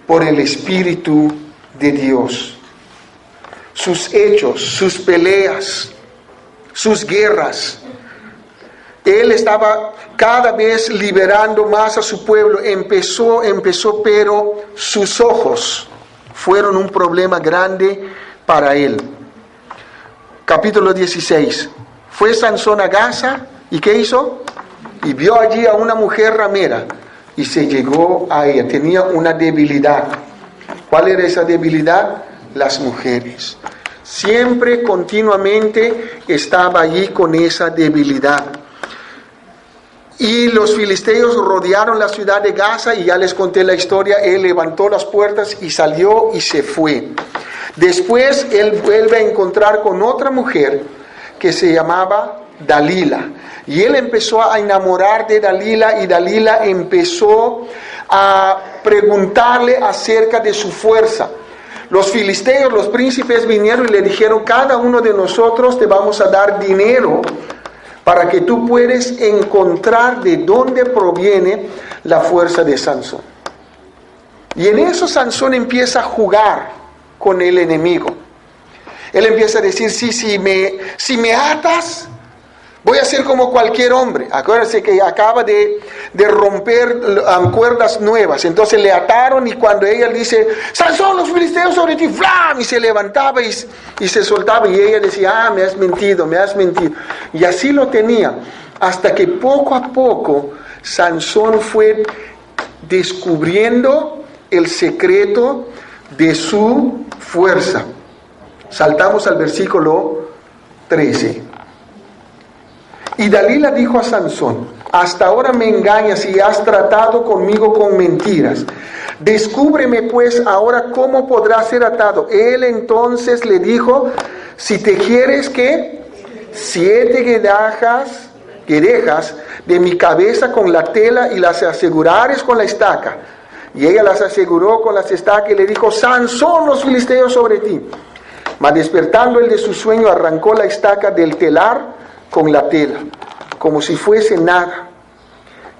por el Espíritu de Dios. Sus hechos, sus peleas, sus guerras. Él estaba cada vez liberando más a su pueblo. Empezó, pero sus ojos fueron un problema grande para él. Capítulo 16. Fue Sansón a Gaza, ¿y qué hizo? Y vio allí a una mujer ramera, y se llegó a ella. Tenía una debilidad. ¿Cuál era esa debilidad? Las mujeres. Siempre, continuamente, estaba allí con esa debilidad. Y los filisteos rodearon la ciudad de Gaza y ya les conté la historia. Él levantó las puertas y salió y se fue. Después él vuelve a encontrar con otra mujer que se llamaba Dalila. Y él empezó a enamorar de Dalila y Dalila empezó a preguntarle acerca de su fuerza. Los filisteos, los príncipes vinieron y le dijeron, cada uno de nosotros te vamos a dar dinero para que tú puedas encontrar de dónde proviene la fuerza de Sansón. Y en eso Sansón empieza a jugar con el enemigo. Él empieza a decir, sí, si me atas, voy a ser como cualquier hombre. Acuérdense que acaba de romper cuerdas nuevas. Entonces le ataron y cuando ella dice, Sansón, los filisteos sobre ti, ¡flam! Y se levantaba y se soltaba. Y ella decía, me has mentido. Y así lo tenía. Hasta que poco a poco Sansón fue descubriendo el secreto de su fuerza. Saltamos al versículo 13. Y Dalila dijo a Sansón, hasta ahora me engañas y has tratado conmigo con mentiras. Descúbreme pues ahora cómo podrá ser atado. Él entonces le dijo, si te quieres que 7 guedejas de mi cabeza con la tela y las asegurares con la estaca. Y ella las aseguró con las estacas y le dijo, Sansón, los filisteos sobre ti. Mas despertando él de su sueño, arrancó la estaca del telar con la tela, como si fuese nada.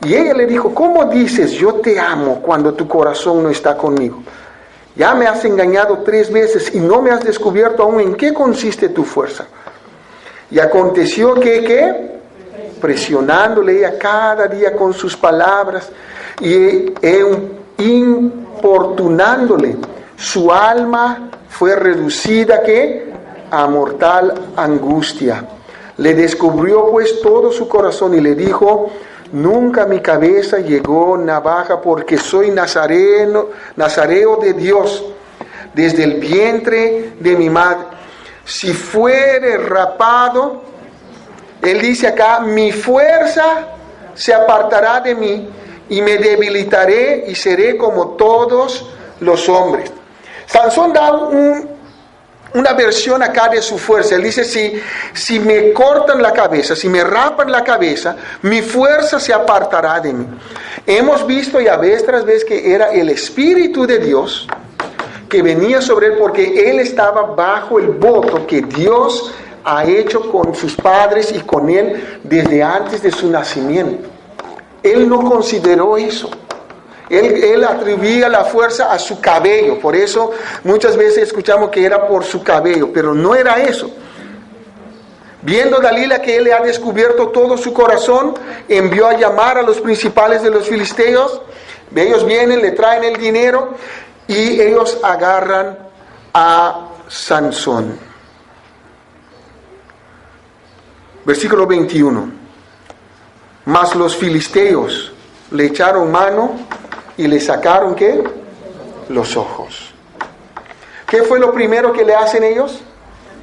Y ella le dijo, ¿cómo dices yo te amo cuando tu corazón no está conmigo? Ya me has engañado 3 veces y no me has descubierto aún en qué consiste tu fuerza. Y aconteció que presionándole ella cada día con sus palabras y importunándole, su alma fue reducida a mortal angustia. Le descubrió pues todo su corazón y le dijo, nunca a mi cabeza llegó navaja porque soy nazareo de Dios desde el vientre de mi madre. Si fuere rapado, él dice acá, mi fuerza se apartará de mí y me debilitaré y seré como todos los hombres. Sansón da una versión acá de su fuerza. Él dice, si me cortan la cabeza, si me rapan la cabeza, mi fuerza se apartará de mí. Hemos visto ya vez tras vez que era el Espíritu de Dios que venía sobre él porque él estaba bajo el voto que Dios ha hecho con sus padres y con él desde antes de su nacimiento. Él no consideró eso. Él atribuía la fuerza a su cabello. Por eso muchas veces escuchamos que era por su cabello, pero no era eso. Viendo Dalila que él le ha descubierto todo su corazón, envió a llamar a los principales de los filisteos. Ellos vienen, le traen el dinero y ellos agarran a Sansón. Versículo 21. Mas los filisteos le echaron mano y le sacaron, ¿qué? Los ojos. ¿Qué fue lo primero que le hacen ellos?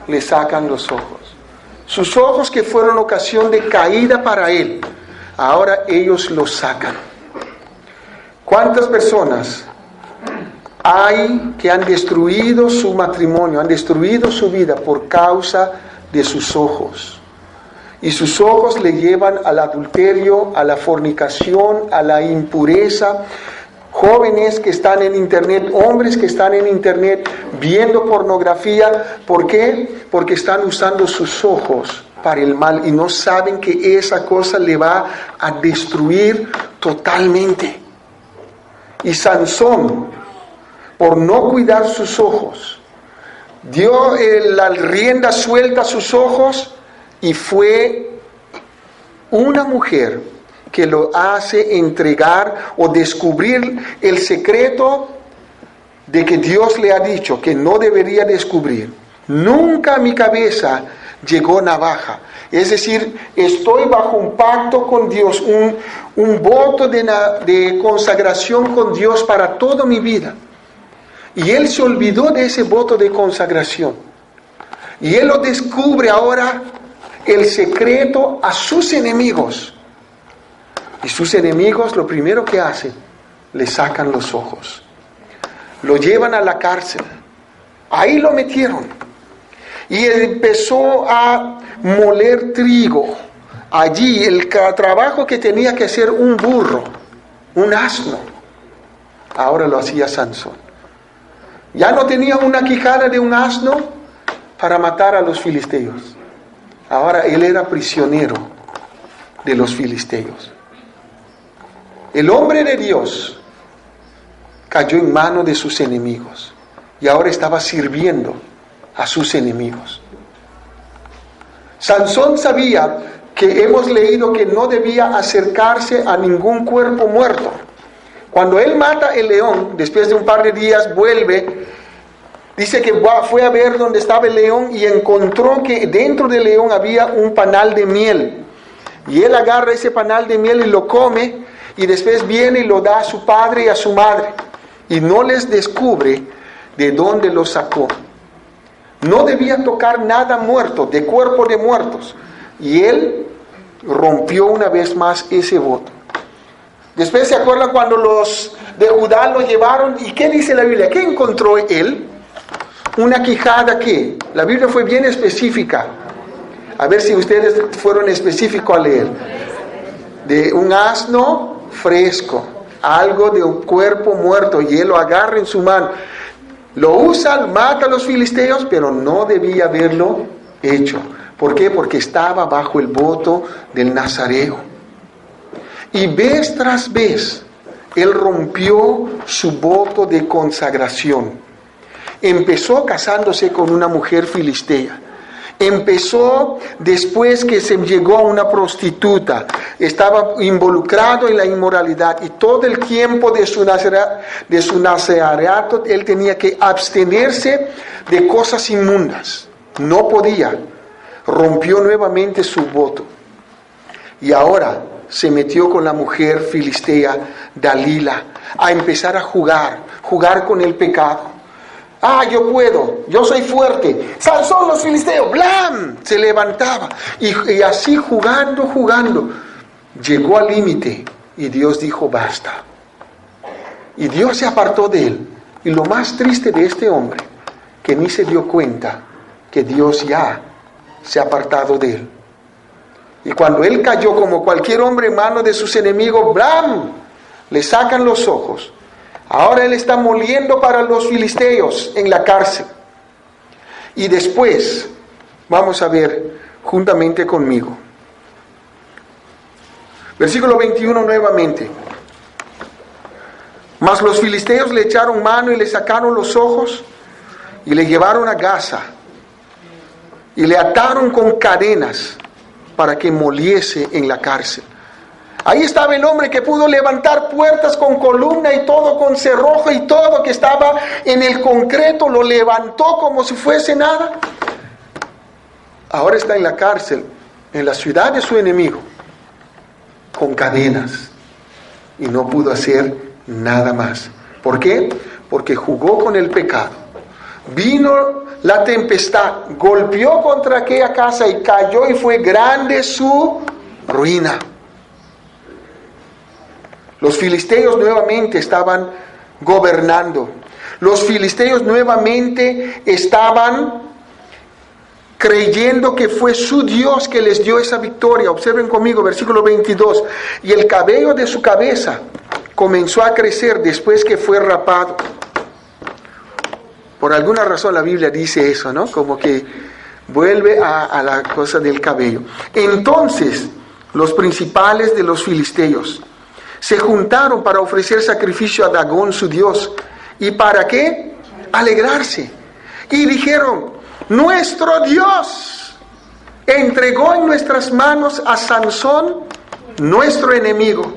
Le sacan los ojos. Sus ojos que fueron ocasión de caída para él, ahora ellos los sacan. ¿Cuántas personas hay que han destruido su matrimonio, han destruido su vida por causa de sus ojos? Y sus ojos le llevan al adulterio, a la fornicación, a la impureza. Jóvenes que están en internet, hombres que están en internet viendo pornografía. ¿Por qué? Porque están usando sus ojos para el mal y no saben que esa cosa le va a destruir totalmente. Y Sansón, por no cuidar sus ojos, dio la rienda suelta a sus ojos y fue una mujer que lo hace entregar o descubrir el secreto de que Dios le ha dicho que no debería descubrir. Nunca a mi cabeza llegó navaja. Es decir, estoy bajo un pacto con Dios, un voto de consagración con Dios para toda mi vida. Y él se olvidó de ese voto de consagración. Y él lo descubre ahora el secreto a sus enemigos. Y sus enemigos lo primero que hacen, le sacan los ojos. Lo llevan a la cárcel. Ahí lo metieron. Y empezó a moler trigo. Allí el trabajo que tenía que hacer un burro, un asno, ahora lo hacía Sansón. Ya no tenía una quijada de un asno para matar a los filisteos. Ahora él era prisionero de los filisteos. El hombre de Dios cayó en manos de sus enemigos y ahora estaba sirviendo a sus enemigos. Sansón sabía que hemos leído que no debía acercarse a ningún cuerpo muerto. Cuando él mata el león, después de un par de días vuelve, dice que fue a ver dónde estaba el león y encontró que dentro del león había un panal de miel. Y él agarra ese panal de miel y lo come y después viene y lo da a su padre y a su madre. Y no les descubre de dónde lo sacó. No debía tocar nada muerto, de cuerpo de muertos. Y él rompió una vez más ese voto. Después se acuerdan cuando los de Judá lo llevaron. ¿Y qué dice la Biblia? ¿Qué encontró él? Una quijada que la Biblia fue bien específica. A ver si ustedes fueron específicos a leer. De un asno fresco, algo de un cuerpo muerto, y él lo agarra en su mano. Lo usa, mata a los filisteos, pero no debía haberlo hecho. ¿Por qué? Porque estaba bajo el voto del nazareo. Y vez tras vez, él rompió su voto de consagración. Empezó casándose con una mujer filistea. Empezó después que se llegó a una prostituta. Estaba involucrado en la inmoralidad. Y todo el tiempo de su nazareato, él tenía que abstenerse de cosas inmundas. No podía. Rompió nuevamente su voto. Y ahora se metió con la mujer filistea Dalila a empezar a jugar con el pecado. Yo puedo, yo soy fuerte. Sansón, los filisteos, ¡blam! Se levantaba. Y así jugando, llegó al límite. Y Dios dijo, basta. Y Dios se apartó de él. Y lo más triste de este hombre, que ni se dio cuenta que Dios ya se ha apartado de él. Y cuando él cayó como cualquier hombre en manos de sus enemigos, ¡blam! Le sacan los ojos. Ahora él está moliendo para los filisteos en la cárcel. Y después, vamos a ver juntamente conmigo. Versículo 21 nuevamente. Mas los filisteos le echaron mano y le sacaron los ojos y le llevaron a Gaza y le ataron con cadenas para que moliese en la cárcel. Ahí estaba el hombre que pudo levantar puertas con columna y todo, con cerrojo y todo, que estaba en el concreto, lo levantó como si fuese nada. Ahora está en la cárcel, en la ciudad de su enemigo, con cadenas, y no pudo hacer nada más. ¿Por qué? Porque jugó con el pecado. Vino la tempestad, golpeó contra aquella casa y cayó, y fue grande su ruina. Los filisteos nuevamente estaban gobernando. Los filisteos nuevamente estaban creyendo que fue su Dios que les dio esa victoria. Observen conmigo, versículo 22. Y el cabello de su cabeza comenzó a crecer después que fue rapado. Por alguna razón la Biblia dice eso, ¿no? Como que vuelve a la cosa del cabello. Entonces, los principales de los filisteos se juntaron para ofrecer sacrificio a Dagón, su dios. ¿Y para qué? Alegrarse. Y dijeron, nuestro Dios entregó en nuestras manos a Sansón, nuestro enemigo.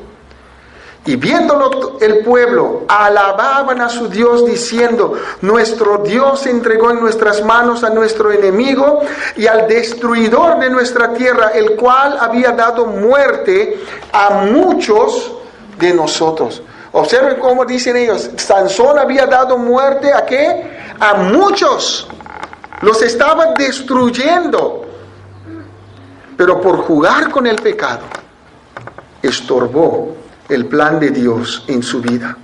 Y viéndolo el pueblo, alababan a su Dios diciendo, nuestro Dios entregó en nuestras manos a nuestro enemigo y al destruidor de nuestra tierra, el cual había dado muerte a muchos de nosotros. Observen cómo dicen ellos, Sansón había dado muerte ¿a qué? A muchos. Los estaba destruyendo. Pero por jugar con el pecado, estorbó el plan de Dios en su vida.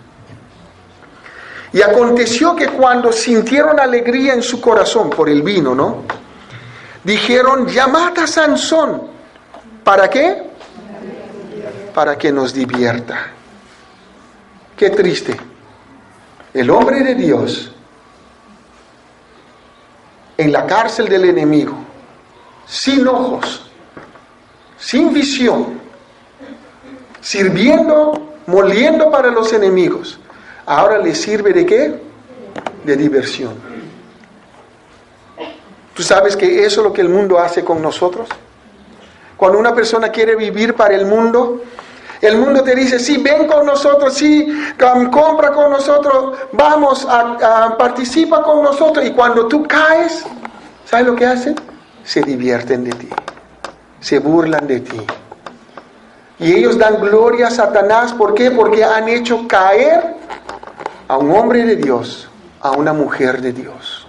Y aconteció que cuando sintieron alegría en su corazón por el vino, ¿no? Dijeron, llamad a Sansón. ¿Para qué? Para que nos divierta. Qué triste. El hombre de Dios en la cárcel del enemigo, sin ojos, sin visión, sirviendo, moliendo para los enemigos. Ahora le sirve ¿de qué? De diversión. ¿Tú sabes que eso es lo que el mundo hace con nosotros? Cuando una persona quiere vivir para el mundo te dice, sí, ven con nosotros, sí, compra con nosotros, vamos, participa con nosotros. Y cuando tú caes, ¿sabes lo que hacen? Se divierten de ti, se burlan de ti. Y ellos dan gloria a Satanás. ¿Por qué? Porque han hecho caer a un hombre de Dios, a una mujer de Dios.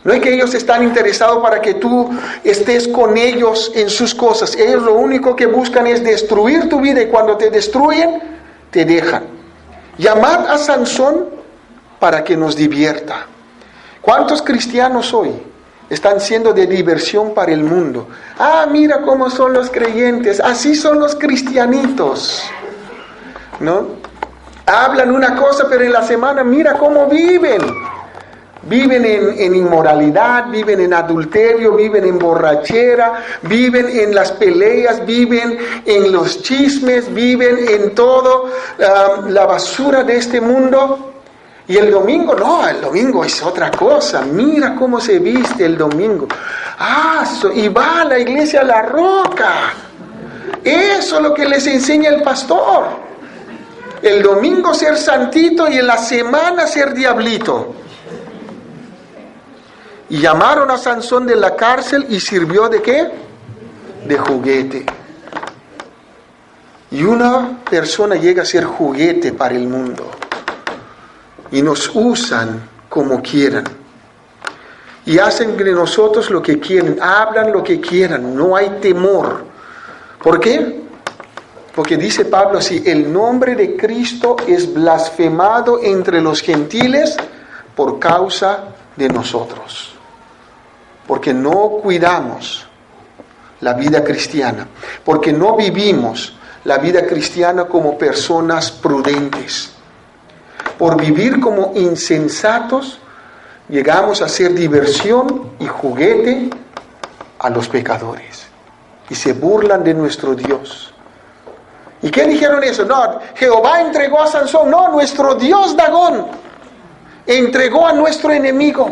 No es que ellos están interesados para que tú estés con ellos en sus cosas. Ellos lo único que buscan es destruir tu vida, y cuando te destruyen, te dejan. Llamad a Sansón para que nos divierta. ¿Cuántos cristianos hoy están siendo de diversión para el mundo? Mira cómo son los creyentes, así son los cristianitos, ¿no? Hablan una cosa, pero en la semana mira cómo viven. Viven en inmoralidad, viven en adulterio, viven en borrachera, viven en las peleas, viven en los chismes, viven en todo la basura de este mundo. Y el domingo, no, el domingo es otra cosa. Mira cómo se viste el domingo. Y va a la iglesia a La Roca. Eso es lo que les enseña el pastor. El domingo ser santito y en la semana ser diablito. Y llamaron a Sansón de la cárcel y sirvió ¿de qué? De juguete. Y una persona llega a ser juguete para el mundo. Y nos usan como quieran. Y hacen de nosotros lo que quieren, hablan lo que quieran, no hay temor. ¿Por qué? Porque dice Pablo así, el nombre de Cristo es blasfemado entre los gentiles por causa de nosotros. Porque no cuidamos la vida cristiana, porque no vivimos la vida cristiana como personas prudentes. Por vivir como insensatos, llegamos a ser diversión y juguete a los pecadores. Y se burlan de nuestro Dios. ¿Y qué dijeron eso? No, Jehová entregó a Sansón. No, nuestro Dios Dagón entregó a nuestro enemigo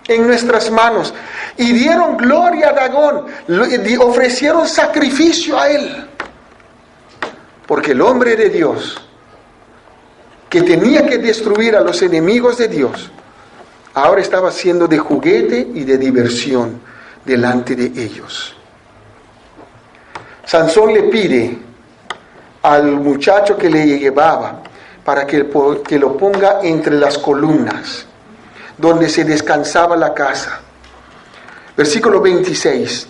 en nuestras manos. Y dieron gloria a Dagón. Ofrecieron sacrificio a él. Porque el hombre de Dios, que tenía que destruir a los enemigos de Dios, ahora estaba siendo de juguete y de diversión delante de ellos. Sansón le pide al muchacho que le llevaba para que lo ponga entre las columnas donde se descansaba la casa. Versículo 26.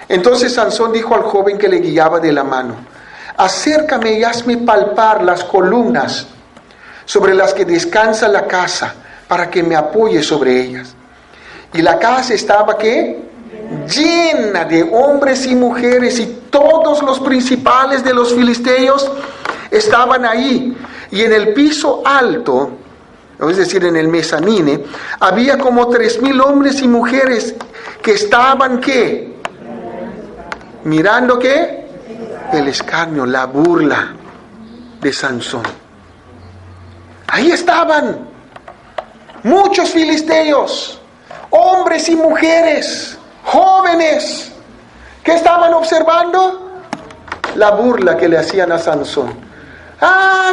Entonces Sansón dijo al joven que le guiaba de la mano: acércame y hazme palpar las columnas sobre las que descansa la casa, para que me apoye sobre ellas. Y la casa estaba, ¿qué? Llena de hombres y mujeres, y todos los principales de los filisteos estaban ahí. Y en el piso alto, es decir, en el mezanine, había como 3,000 hombres y mujeres que estaban, ¿qué? Mirando, ¿qué? El escarnio, la burla de Sansón. Ahí estaban muchos filisteos, hombres y mujeres, jóvenes, que estaban observando la burla que le hacían a Sansón.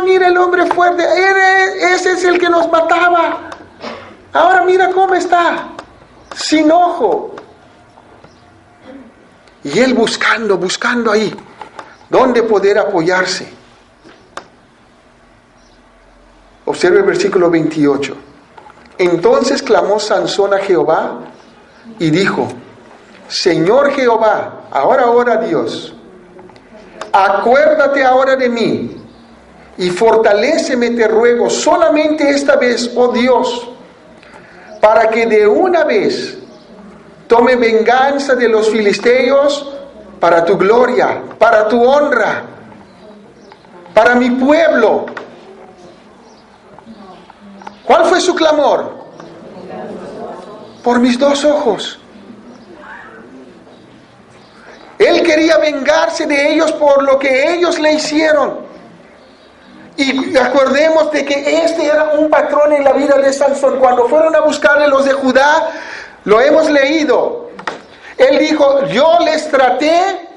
Mira el hombre fuerte, ese es el que nos mataba. Ahora mira cómo está, sin ojo. Y él buscando ahí, dónde poder apoyarse. Observe el versículo 28. Entonces clamó Sansón a Jehová y dijo: Señor Jehová, ahora ora Dios, acuérdate ahora de mí y fortaléceme, te ruego, solamente esta vez, oh Dios, para que de una vez tome venganza de los filisteos para tu gloria, para tu honra, para mi pueblo. ¿Cuál fue su clamor? Por mis 2 ojos. Él quería vengarse de ellos por lo que ellos le hicieron. Y acordemos de que este era un patrón en la vida de Sansón. Cuando fueron a buscarle los de Judá, lo hemos leído. Él dijo: yo les traté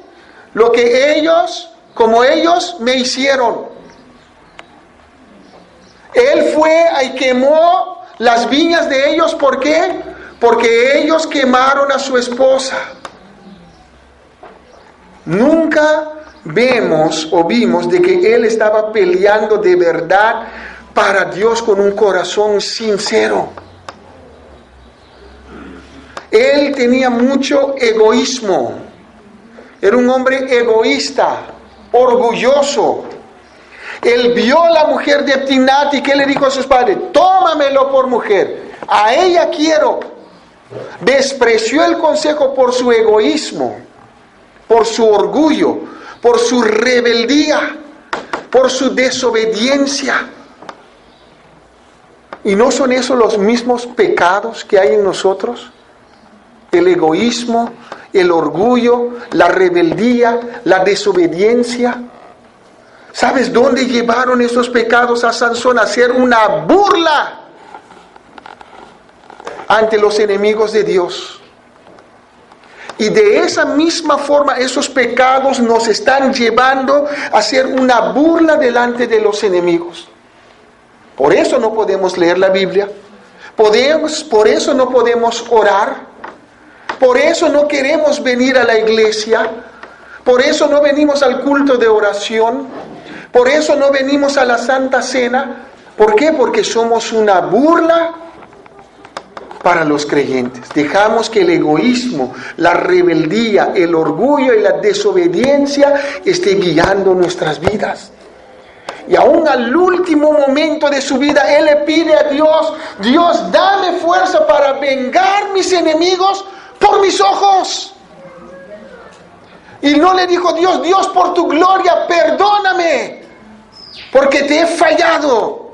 lo que ellos, como ellos me hicieron. Él fue y quemó las viñas de ellos. ¿Por qué? Porque ellos quemaron a su esposa. Nunca vimos de que él estaba peleando de verdad para Dios con un corazón sincero. Él tenía mucho egoísmo. Era un hombre egoísta, orgulloso. Él vio a la mujer de Timnat y ¿qué le dijo a sus padres? Tómamelo por mujer, a ella quiero. Despreció el consejo por su egoísmo, por su orgullo, por su rebeldía, por su desobediencia. ¿Y no son esos los mismos pecados que hay en nosotros? El egoísmo, el orgullo, la rebeldía, la desobediencia. ¿Sabes dónde llevaron esos pecados a Sansón? A hacer una burla ante los enemigos de Dios. Y de esa misma forma esos pecados nos están llevando a hacer una burla delante de los enemigos. Por eso no podemos leer la Biblia. Por eso no podemos orar. Por eso no queremos venir a la iglesia. Por eso no venimos al culto de oración. Por eso no venimos a la Santa Cena. ¿Por qué? Porque somos una burla para los creyentes. Dejamos que el egoísmo, la rebeldía, el orgullo y la desobediencia esté guiando nuestras vidas. Y aún al último momento de su vida, él le pide a Dios: Dios, dame fuerza para vengar mis enemigos por mis ojos. Y no le dijo Dios: Dios, por tu gloria, perdóname, porque te he fallado.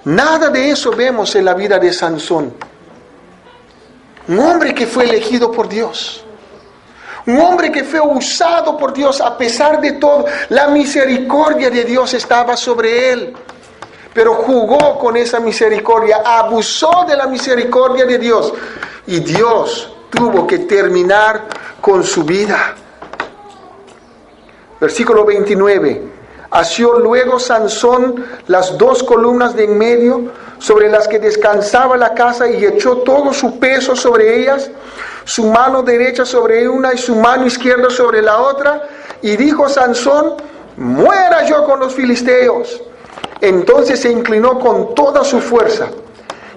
Nada de eso vemos en la vida de Sansón. Un hombre que fue elegido por Dios. Un hombre que fue usado por Dios a pesar de todo. La misericordia de Dios estaba sobre él. Pero jugó con esa misericordia, abusó de la misericordia de Dios. Y Dios tuvo que terminar con su vida. Versículo 29. Asió luego Sansón las 2 columnas de en medio sobre las que descansaba la casa y echó todo su peso sobre ellas, su mano derecha sobre una y su mano izquierda sobre la otra. Y dijo Sansón: muera yo con los filisteos. Entonces se inclinó con toda su fuerza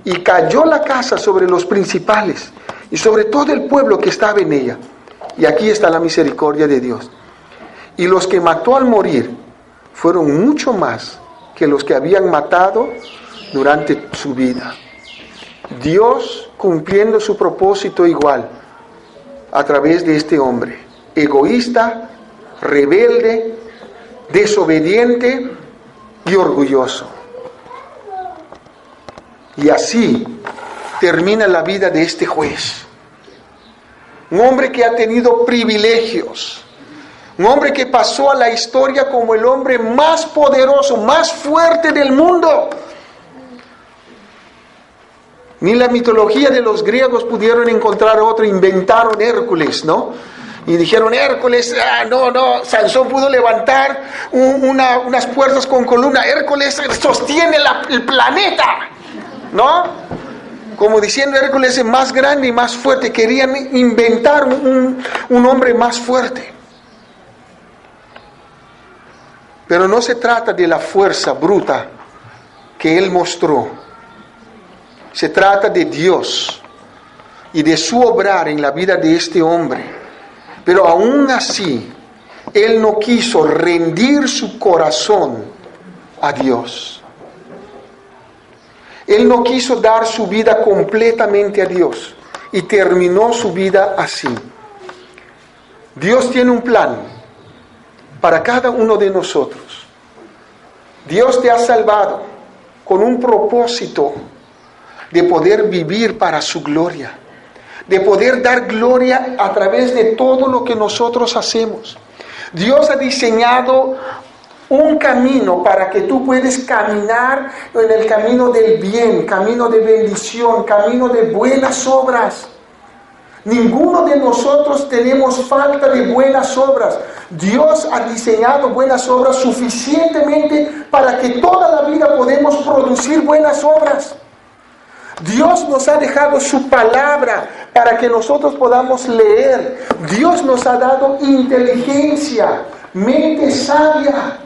y cayó la casa sobre los principales y sobre todo el pueblo que estaba en ella. Y aquí está la misericordia de Dios. Y los que mató al morir fueron mucho más que los que habían matado durante su vida. Dios cumpliendo su propósito igual a través de este hombre, egoísta, rebelde, desobediente y orgulloso. Y así termina la vida de este juez. Un hombre que ha tenido privilegios. Un hombre que pasó a la historia como el hombre más poderoso, más fuerte del mundo. Ni la mitología de los griegos pudieron encontrar otro, inventaron Hércules, ¿no? Y dijeron: Hércules, Sansón pudo levantar unas puertas con columna. Hércules sostiene el planeta, ¿no? Como diciendo, Hércules es más grande y más fuerte. Querían inventar un hombre más fuerte. Pero no se trata de la fuerza bruta que él mostró. Se trata de Dios y de su obrar en la vida de este hombre. Pero aún así, él no quiso rendir su corazón a Dios. Él no quiso dar su vida completamente a Dios y terminó su vida así. Dios tiene un plan para cada uno de nosotros. Dios te ha salvado con un propósito de poder vivir para su gloria, de poder dar gloria a través de todo lo que nosotros hacemos. Dios ha diseñado un camino para que tú puedas caminar en el camino del bien, camino de bendición, camino de buenas obras. Ninguno de nosotros tenemos falta de buenas obras. Dios ha diseñado buenas obras suficientemente para que toda la vida podemos producir buenas obras. Dios nos ha dejado su palabra para que nosotros podamos leer. Dios nos ha dado inteligencia, mente sabia.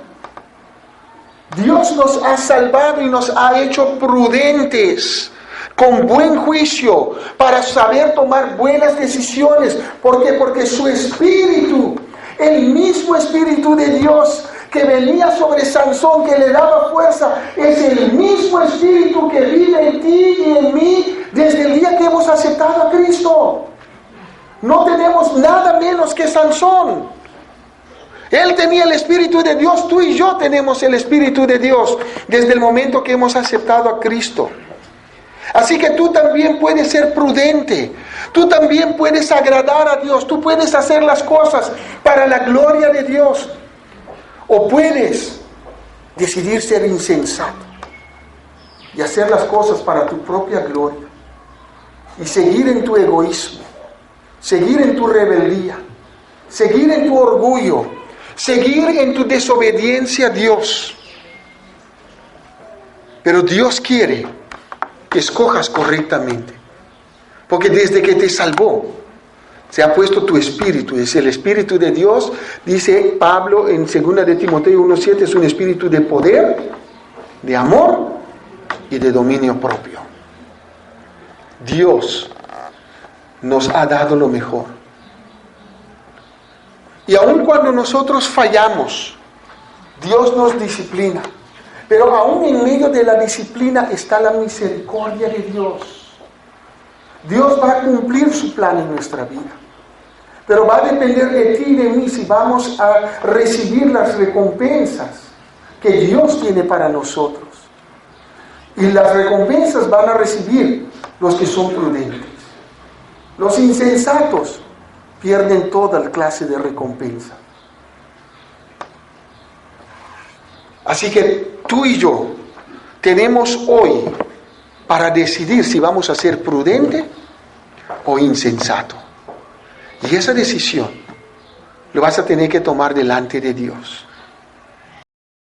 Dios nos ha salvado y nos ha hecho prudentes, con buen juicio, para saber tomar buenas decisiones. ¿Por qué? Porque su espíritu, el mismo espíritu de Dios que venía sobre Sansón, que le daba fuerza, es el mismo espíritu que vive en ti y en mí desde el día que hemos aceptado a Cristo. No tenemos nada menos que Sansón. Él tenía el Espíritu de Dios, tú y yo tenemos el Espíritu de Dios desde el momento que hemos aceptado a Cristo. Así que tú también puedes ser prudente, tú también puedes agradar a Dios, tú puedes hacer las cosas para la gloria de Dios. O puedes decidir ser insensato y hacer las cosas para tu propia gloria y seguir en tu egoísmo, seguir en tu rebeldía, seguir en tu orgullo, seguir en tu desobediencia a Dios. Pero Dios quiere que escojas correctamente, porque desde que te salvó se ha puesto tu espíritu, es el Espíritu de Dios, dice Pablo en 2 de Timoteo 1:7, es un espíritu de poder, de amor y de dominio propio. Dios nos ha dado lo mejor. Y aun cuando nosotros fallamos, Dios nos disciplina. Pero aún en medio de la disciplina está la misericordia de Dios. Dios va a cumplir su plan en nuestra vida. Pero va a depender de ti y de mí si vamos a recibir las recompensas que Dios tiene para nosotros. Y las recompensas van a recibir los que son prudentes. Los insensatos pierden toda clase de recompensa. Así que tú y yo tenemos hoy para decidir si vamos a ser prudente o insensato. Y esa decisión lo vas a tener que tomar delante de Dios.